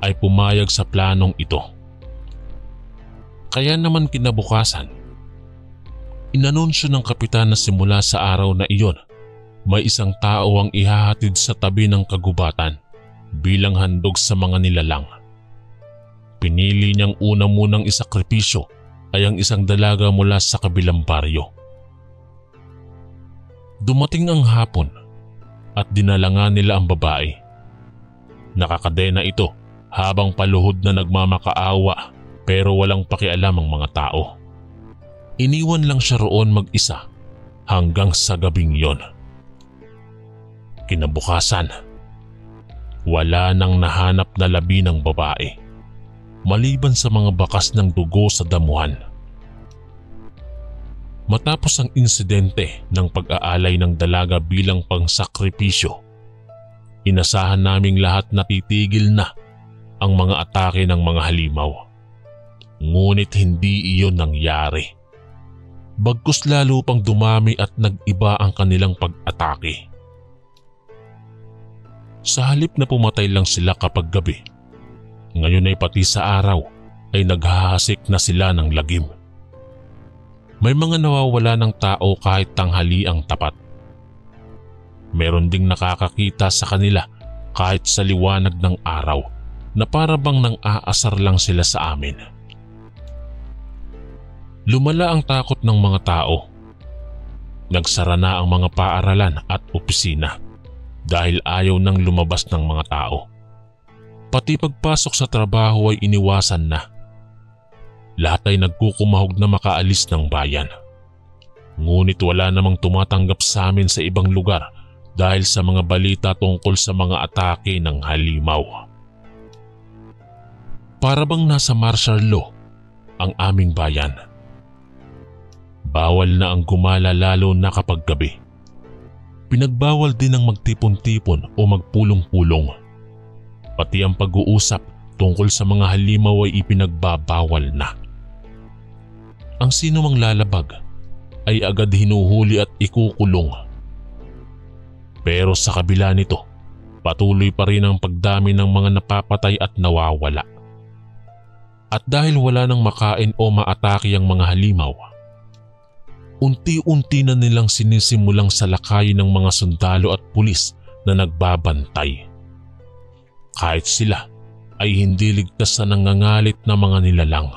ay pumayag sa planong ito. Kaya naman kinabukasan, inanunsyo ng kapitan na simula sa araw na iyon, may isang tao ang ihahatid sa tabi ng kagubatan bilang handog sa mga nilalang. Pinili niyang una munang isakripisyo ay ang isang dalaga mula sa kabilang baryo. Dumating ang hapon at dinala nga nila ang babae. Nakakadena ito habang paluhod na nagmamakaawa pero walang pakialam ang mga tao. Iniwan lang siya roon mag-isa hanggang sa gabing yon. Kinabukasan, wala nang nahanap na labi ng babae, maliban sa mga bakas ng dugo sa damuhan. Matapos ang insidente ng pag-aalay ng dalaga bilang pangsakripisyo, inasahan naming lahat na titigil na ang mga atake ng mga halimaw. Ngunit hindi iyon nangyari. Bagkus lalo pang dumami at nag-iba ang kanilang pag-atake. Sa halip na pumatay lang sila kapag gabi, ngayon ay pati sa araw ay naghahasik na sila ng lagim. May mga nawawala ng tao kahit tanghali ang tapat. Meron ding nakakakita sa kanila kahit sa liwanag ng araw na para bang nang aasar lang sila sa amin. Lumala ang takot ng mga tao. Nagsara na ang mga paaralan at opisina dahil ayaw nang lumabas ng mga tao. Pati pagpasok sa trabaho ay iniwasan na. Lahat ay nagkukumahog na makaalis ng bayan. Ngunit wala namang tumatanggap sa amin sa ibang lugar dahil sa mga balita tungkol sa mga atake ng halimaw. Para bang nasa martial law ang aming bayan. Bawal na ang gumala lalo na kapag gabi. Pinagbawal din ang magtipon-tipon o magpulong-pulong. Pati ang pag-uusap tungkol sa mga halimaw ay ipinagbabawal na. Ang sino mang lalabag ay agad hinuhuli at ikukulong. Pero sa kabila nito, patuloy pa rin ang pagdami ng mga napapatay at nawawala. At dahil wala nang makain o maatake ang mga halimaw, unti-unti na nilang sinisimulang salakayin ng mga sundalo at pulis na nagbabantay. Kahit sila ay hindi ligtas sa nangangalit na mga nilalang.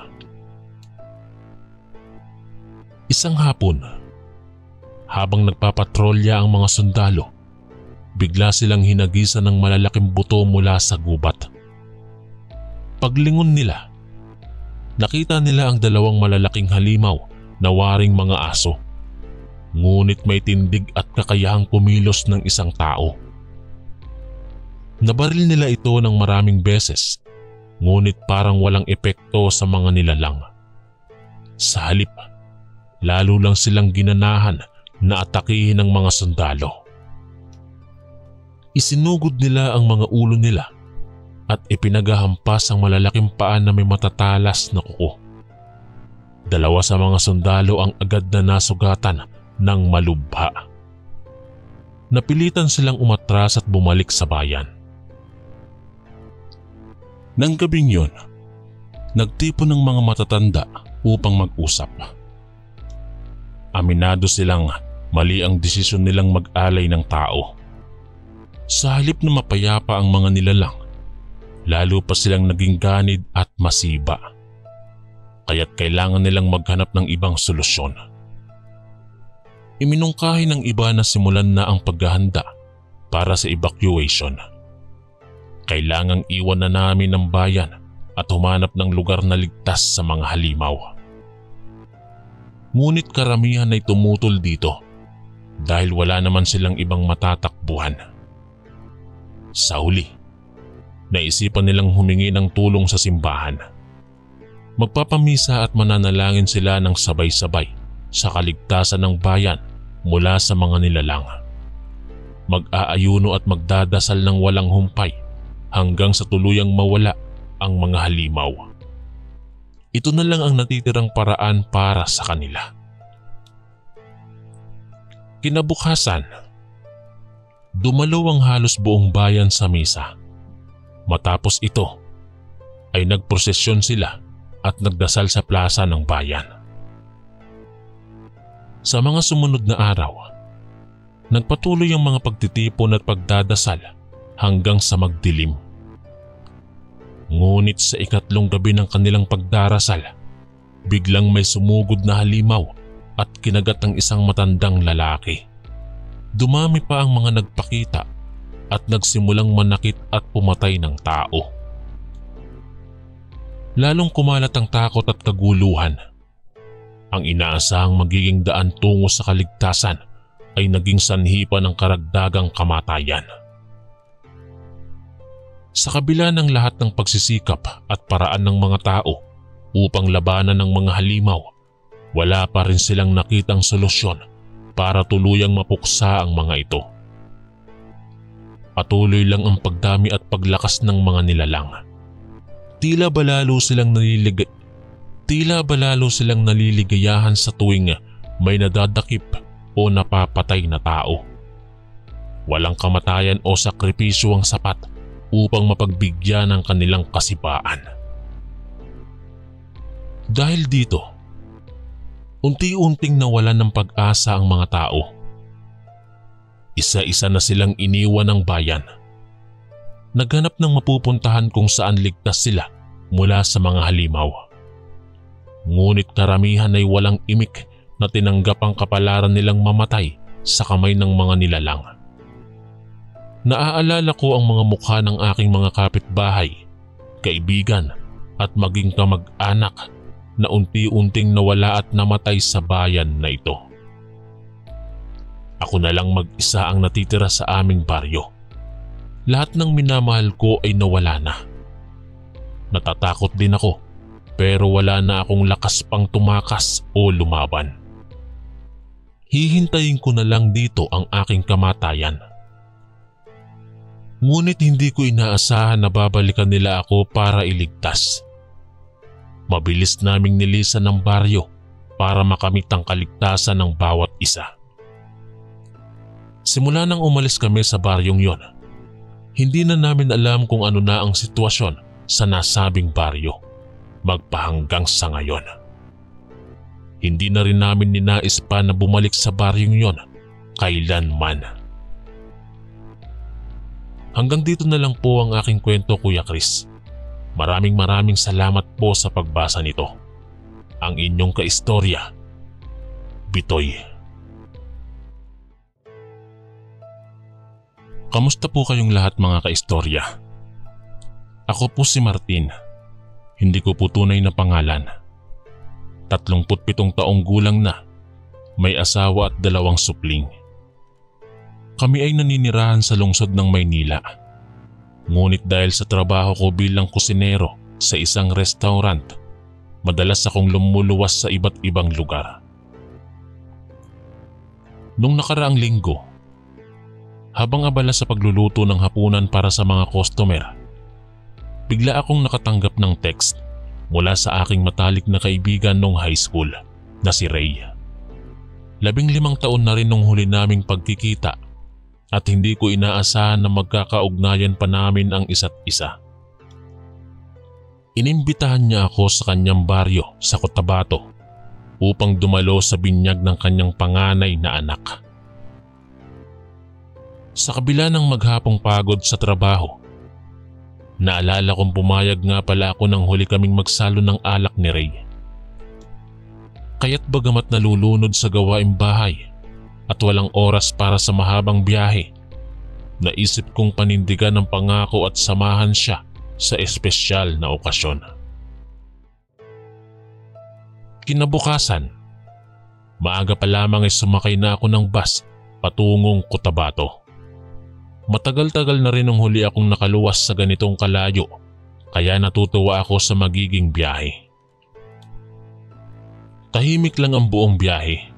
Isang hapon, habang nagpapatrolya ang mga sundalo, bigla silang hinagisan ng malalaking buto mula sa gubat. Paglingon nila, nakita nila ang dalawang malalaking halimaw na waring mga aso. Ngunit may tindig at kakayahang kumilos ng isang tao. Nabaril nila ito ng maraming beses, ngunit parang walang epekto sa mga nilalang. Sa halip, lalo lang silang ginanahan na atakihin ng mga sundalo. Isinugod nila ang mga ulo nila at ipinagahampas ang malalaking paa na may matatalas na kuko. Dalawa sa mga sundalo ang agad na nasugatan ng malubha. Napilitan silang umatras at bumalik sa bayan. Nang gabing yon, nagtipon ng mga matatanda upang mag-usap. Aminado silang mali ang desisyon nilang mag-alay ng tao. Sa halip na mapayapa ang mga nilalang, lalo pa silang naging ganid at masiba. Kaya't kailangan nilang maghanap ng ibang solusyon. Iminungkahi ng iba na simulan na ang paghahanda para sa evacuation. Kailangang iwan na namin ang bayan at humanap ng lugar na ligtas sa mga halimaw. Ngunit karamihan ay tumutol dito dahil wala naman silang ibang matatakbuhan. Sa huli, naisipan nilang humingi ng tulong sa simbahan. Magpapamisa at mananalangin sila ng sabay-sabay sa kaligtasan ng bayan mula sa mga nilalang. Mag-aayuno at magdadasal ng walang humpay hanggang sa tuluyang mawala ang mga halimaw. Ito na lang ang natitirang paraan para sa kanila. Kinabukasan, dumalaw ang halos buong bayan sa misa. Matapos ito, ay nagprosesyon sila at nagdasal sa plaza ng bayan. Sa mga sumunod na araw, nagpatuloy ang mga pagtitipon at pagdadasal hanggang sa magdilim. Ngunit sa ikatlong gabi ng kanilang pagdarasal, biglang may sumugod na halimaw at kinagat ang isang matandang lalaki. Dumami pa ang mga nagpakita at nagsimulang manakit at pumatay ng tao. Lalong kumalat ang takot at kaguluhan. Ang inaasahang magiging daan tungo sa kaligtasan ay naging sanhi pa ng karagdagang kamatayan. Sa kabila ng lahat ng pagsisikap at paraan ng mga tao upang labanan ng mga halimaw, wala pa rin silang nakitang solusyon para tuluyang mapuksa ang mga ito. Patuloy lang ang pagdami at paglakas ng mga nilalang. Tila ba lalo silang naliligayahan sa tuwing may nadadakip o napapatay na tao. Walang kamatayan o sakripisyo ang sapat upang mapagbigyan ng kanilang kasipaan. Dahil dito, unti-unting nawalan ng pag-asa ang mga tao. Isa-isa na silang iniwan ng bayan. Naghanap ng mapupuntahan kung saan ligtas sila mula sa mga halimaw. Ngunit karamihan ay walang imik na tinanggap ang kapalaran nilang mamatay sa kamay ng mga nilalang. Naaalala ko ang mga mukha ng aking mga kapitbahay, kaibigan at maging kamag-anak na unti-unting nawala at namatay sa bayan na ito. Ako na lang mag-isa ang natitira sa aming baryo. Lahat ng minamahal ko ay nawala na. Natatakot din ako pero wala na akong lakas pang tumakas o lumaban. Hihintayin ko na lang dito ang aking kamatayan. Ngunit hindi ko inaasahan na babalikan nila ako para iligtas. Mabilis naming nilisan ng baryo para makamit ang kaligtasan ng bawat isa. Simula nang umalis kami sa baryong yon, hindi na namin alam kung ano na ang sitwasyon sa nasabing baryo magpahanggang sa ngayon. Hindi na rin namin ninais pa na bumalik sa baryong yon kailanman. Hanggang dito na lang po ang aking kwento, Kuya Chris. Maraming salamat po sa pagbasa nito. Ang inyong kaistorya, Bitoy. Kamusta po kayong lahat mga kaistorya? Ako po si Martin. Hindi ko po tunay na pangalan. 37 taong gulang na, may asawa at 2 supling. Kami ay naninirahan sa lungsod ng Maynila. Ngunit dahil sa trabaho ko bilang kusinero sa isang restaurant, madalas akong lumuluwas sa iba't ibang lugar. Nung nakaraang linggo, habang abala sa pagluluto ng hapunan para sa mga customer, bigla akong nakatanggap ng text mula sa aking matalik na kaibigan nung high school na si Ray. 15 taon na rin nung huli naming pagkikita at hindi ko inaasahan na magkakaugnayan pa namin ang isa't isa. Inimbitahan niya ako sa kanyang baryo sa Cotabato upang dumalo sa binyag ng kanyang panganay na anak. Sa kabila ng maghapong pagod sa trabaho, Naalala kong pumayag nga pala ako nang huli kaming magsalo ng alak ni Ray. Kaya't bagamat nalulunod sa gawaing bahay at walang oras para sa mahabang biyahe, naisip kong panindigan ang pangako at samahan siya sa espesyal na okasyon. Kinabukasan, maaga pa lamang ay sumakay na ako ng bus patungong Cotabato. Matagal-tagal na rin nung huli akong nakaluwas sa ganitong kalayo, kaya natutuwa ako sa magiging biyahe. Tahimik lang ang buong biyahe,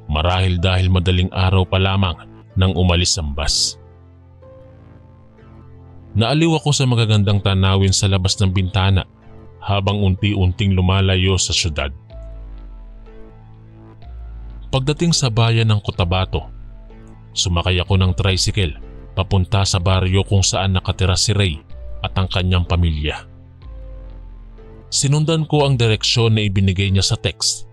marahil dahil madaling araw pa lamang nang umalis ang bus. Naaliw ako sa magagandang tanawin sa labas ng bintana habang unti-unting lumalayo sa syudad. Pagdating sa bayan ng Cotabato, sumakay ako ng tricycle papunta sa baryo kung saan nakatira si Ray at ang kanyang pamilya. Sinundan ko ang direksyon na ibinigay niya sa text.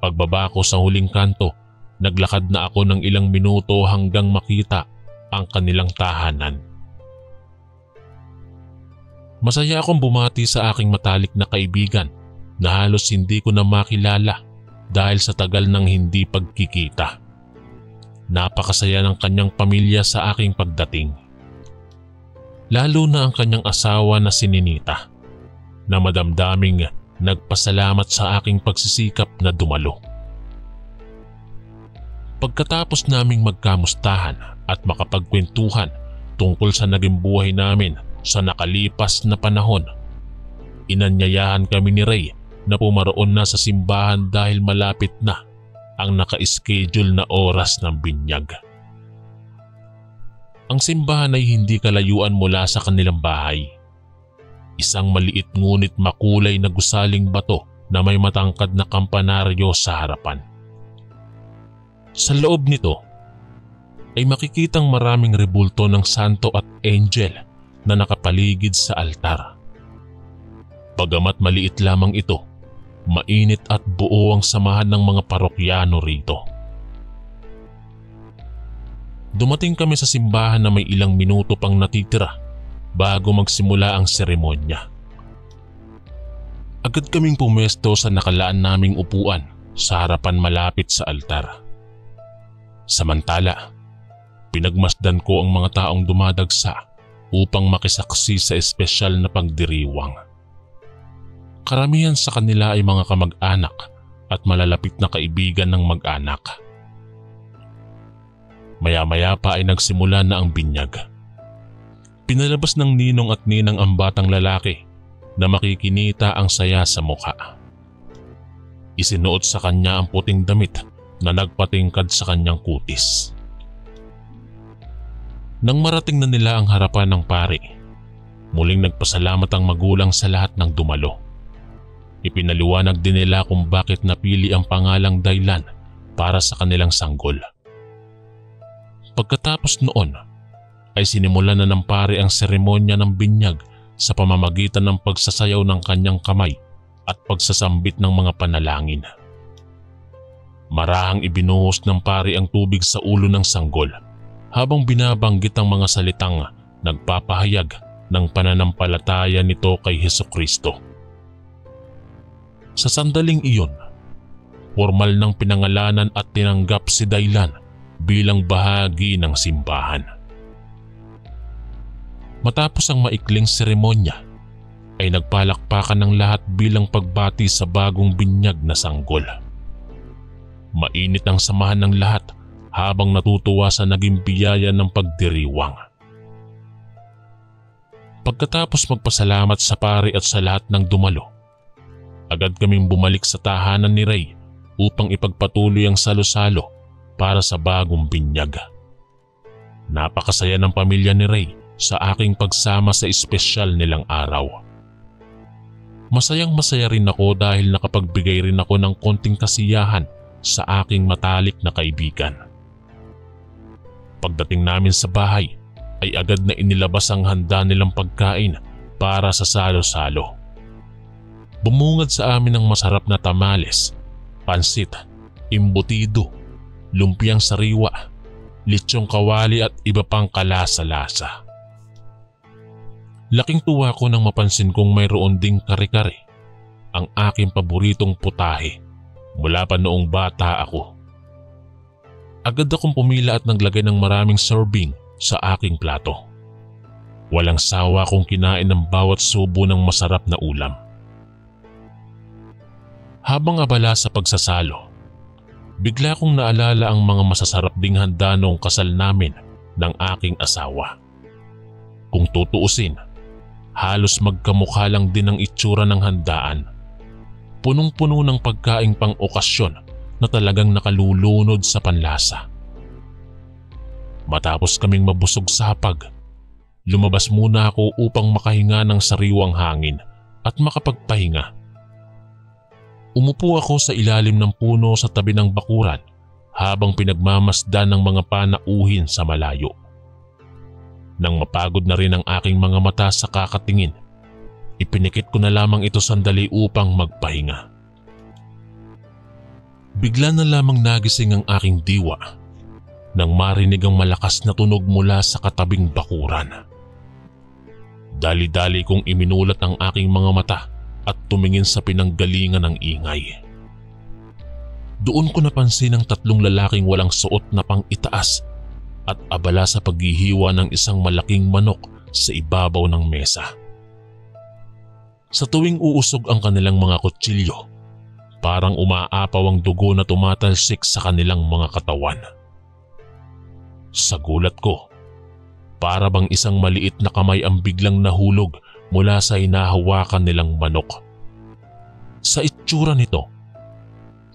Pagbaba ko sa huling kanto, naglakad na ako ng ilang minuto hanggang makita ang kanilang tahanan. Masaya akong bumati sa aking matalik na kaibigan na halos hindi ko na makilala dahil sa tagal ng hindi pagkikita. Napakasaya ng kanyang pamilya sa aking pagdating. Lalo na ang kanyang asawa na si Ninita, na madamdaming nagpasalamat sa aking pagsisikap na dumalo. Pagkatapos naming magkamustahan at makapagkwentuhan tungkol sa naging buhay namin sa nakalipas na panahon, inanyayahan kami ni Ray na pumaroon na sa simbahan dahil malapit na ang naka-schedule na oras ng binyag. Ang simbahan ay hindi kalayuan mula sa kanilang bahay. Isang maliit ngunit makulay na gusaling bato na may matangkad na kampanaryo sa harapan. Sa loob nito ay makikitang maraming rebulto ng santo at angel na nakapaligid sa altar. Bagamat maliit lamang ito, mainit at buo ang samahan ng mga parokyano rito. Dumating kami sa simbahan na may ilang minuto pang natitira bago magsimula ang seremonya. Agad kaming pumesto sa nakalaan naming upuan sa harapan malapit sa altar. Samantala, pinagmasdan ko ang mga taong dumadagsa upang makisaksi sa espesyal na pagdiriwang. Karamihan sa kanila ay mga kamag-anak at malalapit na kaibigan ng mag-anak. Maya-maya pa ay nagsimula na ang binyag. Pinalabas ng ninong at ninang ang batang lalaki na makikinita ang saya sa mukha. Isinuot sa kanya ang puting damit na nagpatingkad sa kanyang kutis. Nang marating na nila ang harapan ng pari, muling nagpasalamat ang magulang sa lahat ng dumalo. Ipinaliwanag din nila kung bakit napili ang pangalang Daylan para sa kanilang sanggol. Pagkatapos noon ay sinimulan na ng pari ang seremonya ng binyag sa pamamagitan ng pagsasayaw ng kanyang kamay at pagsasambit ng mga panalangin. Marahang ibinuhos ng pari ang tubig sa ulo ng sanggol habang binabanggit ang mga salitang nagpapahayag ng pananampalataya nito kay Hesukristo. Sa sandaling iyon, formal nang pinangalanan at tinanggap si Daylan bilang bahagi ng simbahan. Matapos ang maikling seremonya, ay nagpalakpakan ng lahat bilang pagbati sa bagong binyag na sanggol. Mainit ang samahan ng lahat habang natutuwa sa naging biyaya ng pagdiriwang. Pagkatapos magpasalamat sa pari at sa lahat ng dumalo, agad kaming bumalik sa tahanan ni Ray upang ipagpatuloy ang salo-salo para sa bagong binyag. Napakasaya ng pamilya ni Ray sa aking pagsama sa espesyal nilang araw. Masayang-masaya rin ako dahil nakapagbigay rin ako ng konting kasiyahan sa aking matalik na kaibigan. Pagdating namin sa bahay ay agad na inilabas ang handa nilang pagkain para sa salo-salo. Bumungad sa amin ang masarap na tamales, pansit, imbutido, lumpiang sariwa, litsong kawali at iba pang kalasa-lasa. Laking tuwa ko nang mapansin kong mayroon ding kare-kare, ang aking paboritong putahe mula pa noong bata ako. Agad akong pumila at naglagay ng maraming serving sa aking plato. Walang sawa kong kinain ng bawat subo ng masarap na ulam. Habang abala sa pagsasalo, bigla kong naalala ang mga masasarap ding handa noong kasal namin ng aking asawa. Kung tutuusin, halos magkamukha lang din ang itsura ng handaan. Punong-puno ng pagkaing pang-okasyon na talagang nakalulunod sa panlasa. Matapos kaming mabusog sa hapag, lumabas muna ako upang makahinga ng sariwang hangin at makapagpahinga. Umupo ako sa ilalim ng puno sa tabi ng bakuran habang pinagmamasdan ng mga panauhin sa malayo. Nang mapagod na rin ang aking mga mata sa kakatingin, ipinikit ko na lamang ito sandali upang magpahinga. Bigla na lamang nagising ang aking diwa nang marinig ang malakas na tunog mula sa katabing bakuran. Dali-dali kong iminulat ang aking mga mata at tumingin sa pinanggalingan ng ingay. Doon ko napansin ang 3 lalaking walang suot na pang-itaas at abala sa paghihiwa ng isang malaking manok sa ibabaw ng mesa. Sa tuwing uusog ang kanilang mga kutsilyo, parang umaapaw ang dugo na tumatalsik sa kanilang mga katawan. Sa gulat ko, para bang isang maliit na kamay ang biglang nahulog mula sa hinahawakan nilang manok. Sa itsura nito,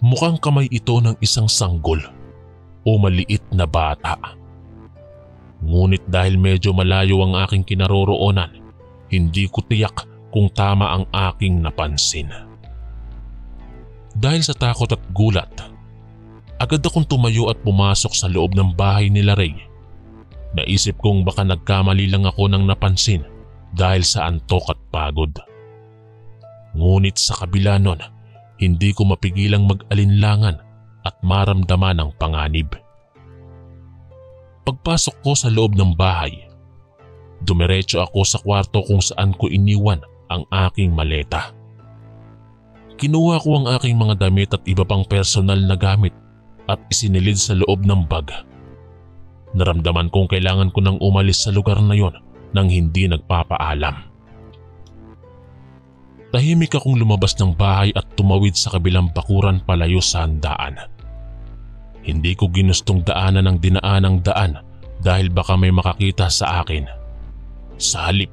mukhang kamay ito ng isang sanggol o maliit na bata. Ngunit dahil medyo malayo ang aking kinaroroonan, hindi ko tiyak kung tama ang aking napansin. Dahil sa takot at gulat, agad akong tumayo at pumasok sa loob ng bahay nila Ray. Naisip kong baka nagkamali lang ako ng napansin dahil sa antok at pagod. Ngunit sa kabila nun, hindi ko mapigilang mag-alinlangan at maramdaman ang panganib. Pagpasok ko sa loob ng bahay, dumiretso ako sa kwarto kung saan ko iniwan ang aking maleta. Kinuha ko ang aking mga damit at iba pang personal na gamit at isinilid sa loob ng bag. Naramdaman kong kailangan ko nang umalis sa lugar na yon nang hindi nagpapaalam. Tahimik akong lumabas ng bahay at tumawid sa kabilang bakuran palayo sa handaan. Hindi ko ginustong daanan ang dinaanang daan dahil baka may makakita sa akin. Sa halip,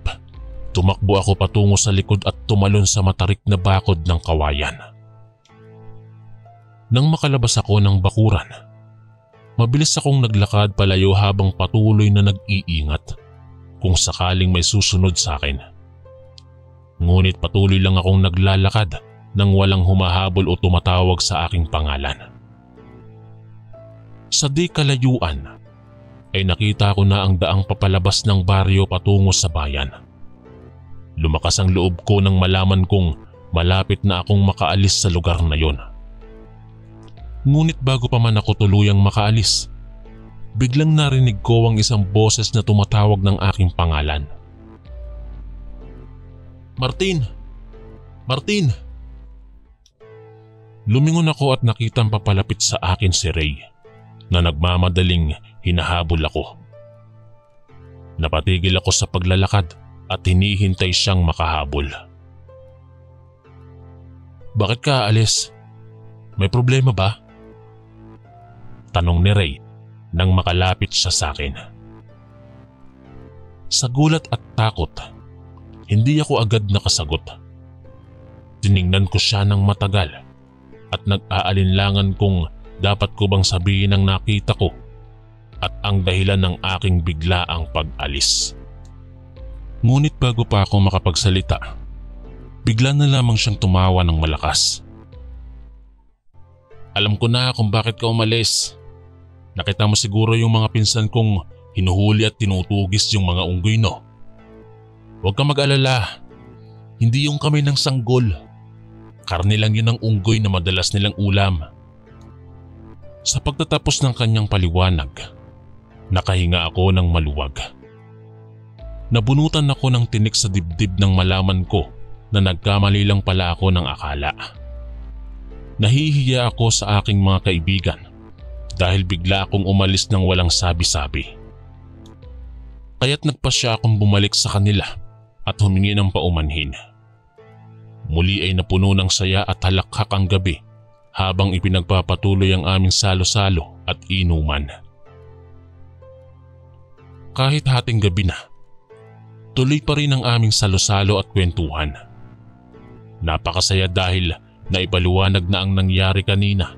tumakbo ako patungo sa likod at tumalon sa matarik na bakod ng kawayan. Nang makalabas ako ng bakuran, mabilis akong naglakad palayo habang patuloy na nag-iingat kung sakaling may susunod sa akin. Ngunit patuloy lang akong naglalakad nang walang humahabol o tumatawag sa aking pangalan. Sa di kalayuan ay nakita ko na ang daang papalabas ng baryo patungo sa bayan. Lumakas ang loob ko nang malaman kong malapit na akong makaalis sa lugar na yon. Ngunit bago pa man ako tuluyang makaalis, biglang narinig ko ang isang boses na tumatawag ng aking pangalan. "Martin! Martin!" Lumingon ako at nakitang papalapit sa akin si Ray na nagmamadaling hinahabol ako. Napatigil ako sa paglalakad at hinihintay siyang makahabol. "Bakit ka aalis? May problema ba?" Tanong ni Ray nang makalapit siya sa akin. Sa gulat at takot, hindi ako agad nakasagot. Tiningnan ko siya ng matagal at nag-aalinlangan kung dapat ko bang sabihin ang nakita ko at ang dahilan ng aking biglaang pag-alis. Ngunit bago pa ako makapagsalita, bigla na lamang siyang tumawa ng malakas. "Alam ko na kung bakit ka umalis. Nakita mo siguro yung mga pinsan kong hinuhuli at tinutugis yung mga unggoy, no? Huwag kang mag-alala, hindi yung kami ng sanggol. Karne lang yun ng unggoy na madalas nilang ulam." Sa pagtatapos ng kanyang paliwanag, nakahinga ako ng maluwag. Nabunutan ako ng tinik sa dibdib nang malaman ko na nagkamali lang pala ako ng akala. Nahihiya ako sa aking mga kaibigan dahil bigla akong umalis ng walang sabi-sabi. Kaya't nagpasya akong bumalik sa kanila at humingi ng paumanhin. Muli ay napuno ng saya at halakhak ang gabi habang ipinagpapatuloy ang aming salo-salo at inuman. Kahit hating gabi na, tuloy pa rin ang aming salo-salo at kwentuhan. Napakasaya dahil naipaliwanag na ang nangyari kanina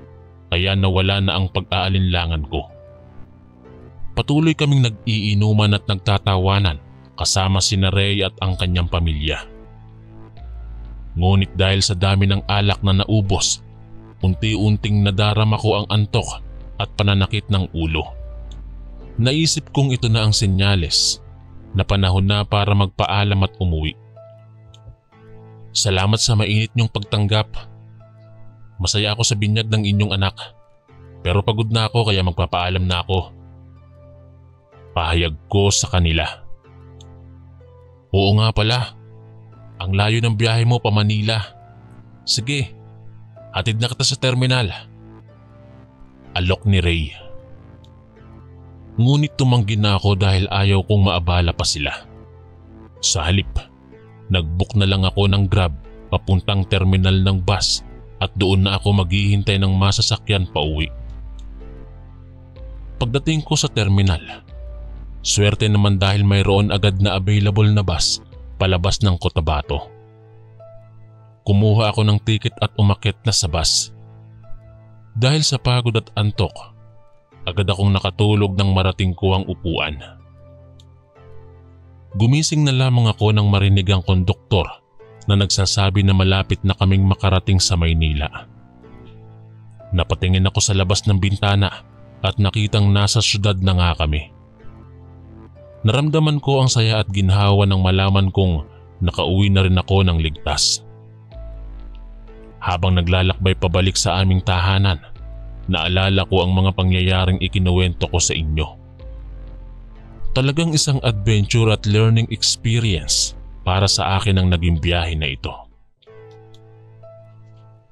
kaya nawala na ang pag-aalinlangan ko. Patuloy kaming nag-iinuman at nagtatawanan kasama sina Rey at ang kanyang pamilya. Ngunit dahil sa dami ng alak na naubos, unti-unting nadarama ko ang antok at pananakit ng ulo. Naisip kong ito na ang senyales na panahon na para magpaalam at umuwi. Salamat sa mainit niyong pagtanggap. Masaya ako sa binyag ng inyong anak, pero pagod na ako kaya magpapaalam na ako. Pahayag ko sa kanila. Oo nga pala, ang layo ng biyahe mo pa Manila. Sige, hatid na kita sa terminal. Alok ni Rey. Ngunit tumanggi na ako dahil ayaw kong maabala pa sila. Sa halip, nag-book na lang ako ng Grab papuntang terminal ng bus at doon na ako maghihintay ng masasakyan pa uwi. Pagdating ko sa terminal, swerte naman dahil mayroon agad na available na bus palabas ng Cotabato. Kumuha ako ng tiket at umakyat na sa bus. Dahil sa pagod at antok, agad akong nakatulog nang marating ko ang upuan. Gumising na lamang ako nang marinig ang konduktor na nagsasabi na malapit na kaming makarating sa Maynila. Napatingin ako sa labas ng bintana at nakitang nasa syudad na nga kami. Naramdaman ko ang saya at ginhawa nang malaman kong nakauwi na rin ako ng ligtas. Habang naglalakbay pabalik sa aming tahanan, naalala ko ang mga pangyayaring ikinuwento ko sa inyo. Talagang isang adventure at learning experience para sa akin ang naging biyahe na ito.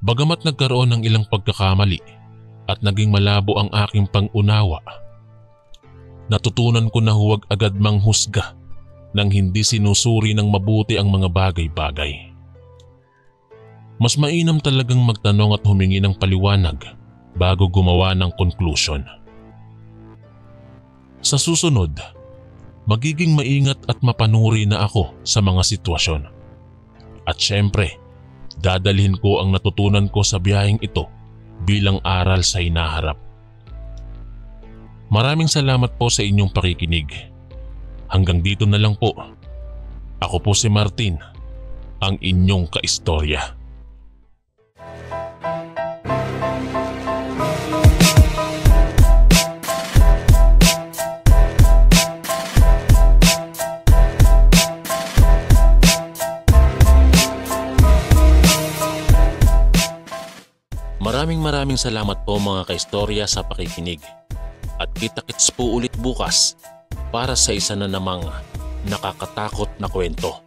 Bagamat nagkaroon ng ilang pagkakamali at naging malabo ang aking pang-unawa, natutunan ko na huwag agad manghusga nang hindi sinusuri ng mabuti ang mga bagay-bagay. Mas mainam talagang magtanong at humingi ng paliwanag bago gumawa ng conclusion. Sa susunod, magiging maingat at mapanuri na ako sa mga sitwasyon. At syempre, dadalhin ko ang natutunan ko sa biyaheng ito bilang aral sa hinaharap. Maraming salamat po sa inyong pakikinig. Hanggang dito na lang po. Ako po si Martin, ang inyong kaistorya. Maraming salamat po mga kaistorya sa pakikinig. At kita-kits po ulit bukas para sa isa na namang nakakatakot na kwento.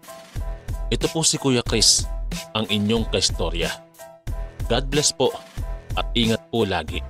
Ito po si Kuya Chris, ang inyong kaistorya. God bless po at ingat po lagi.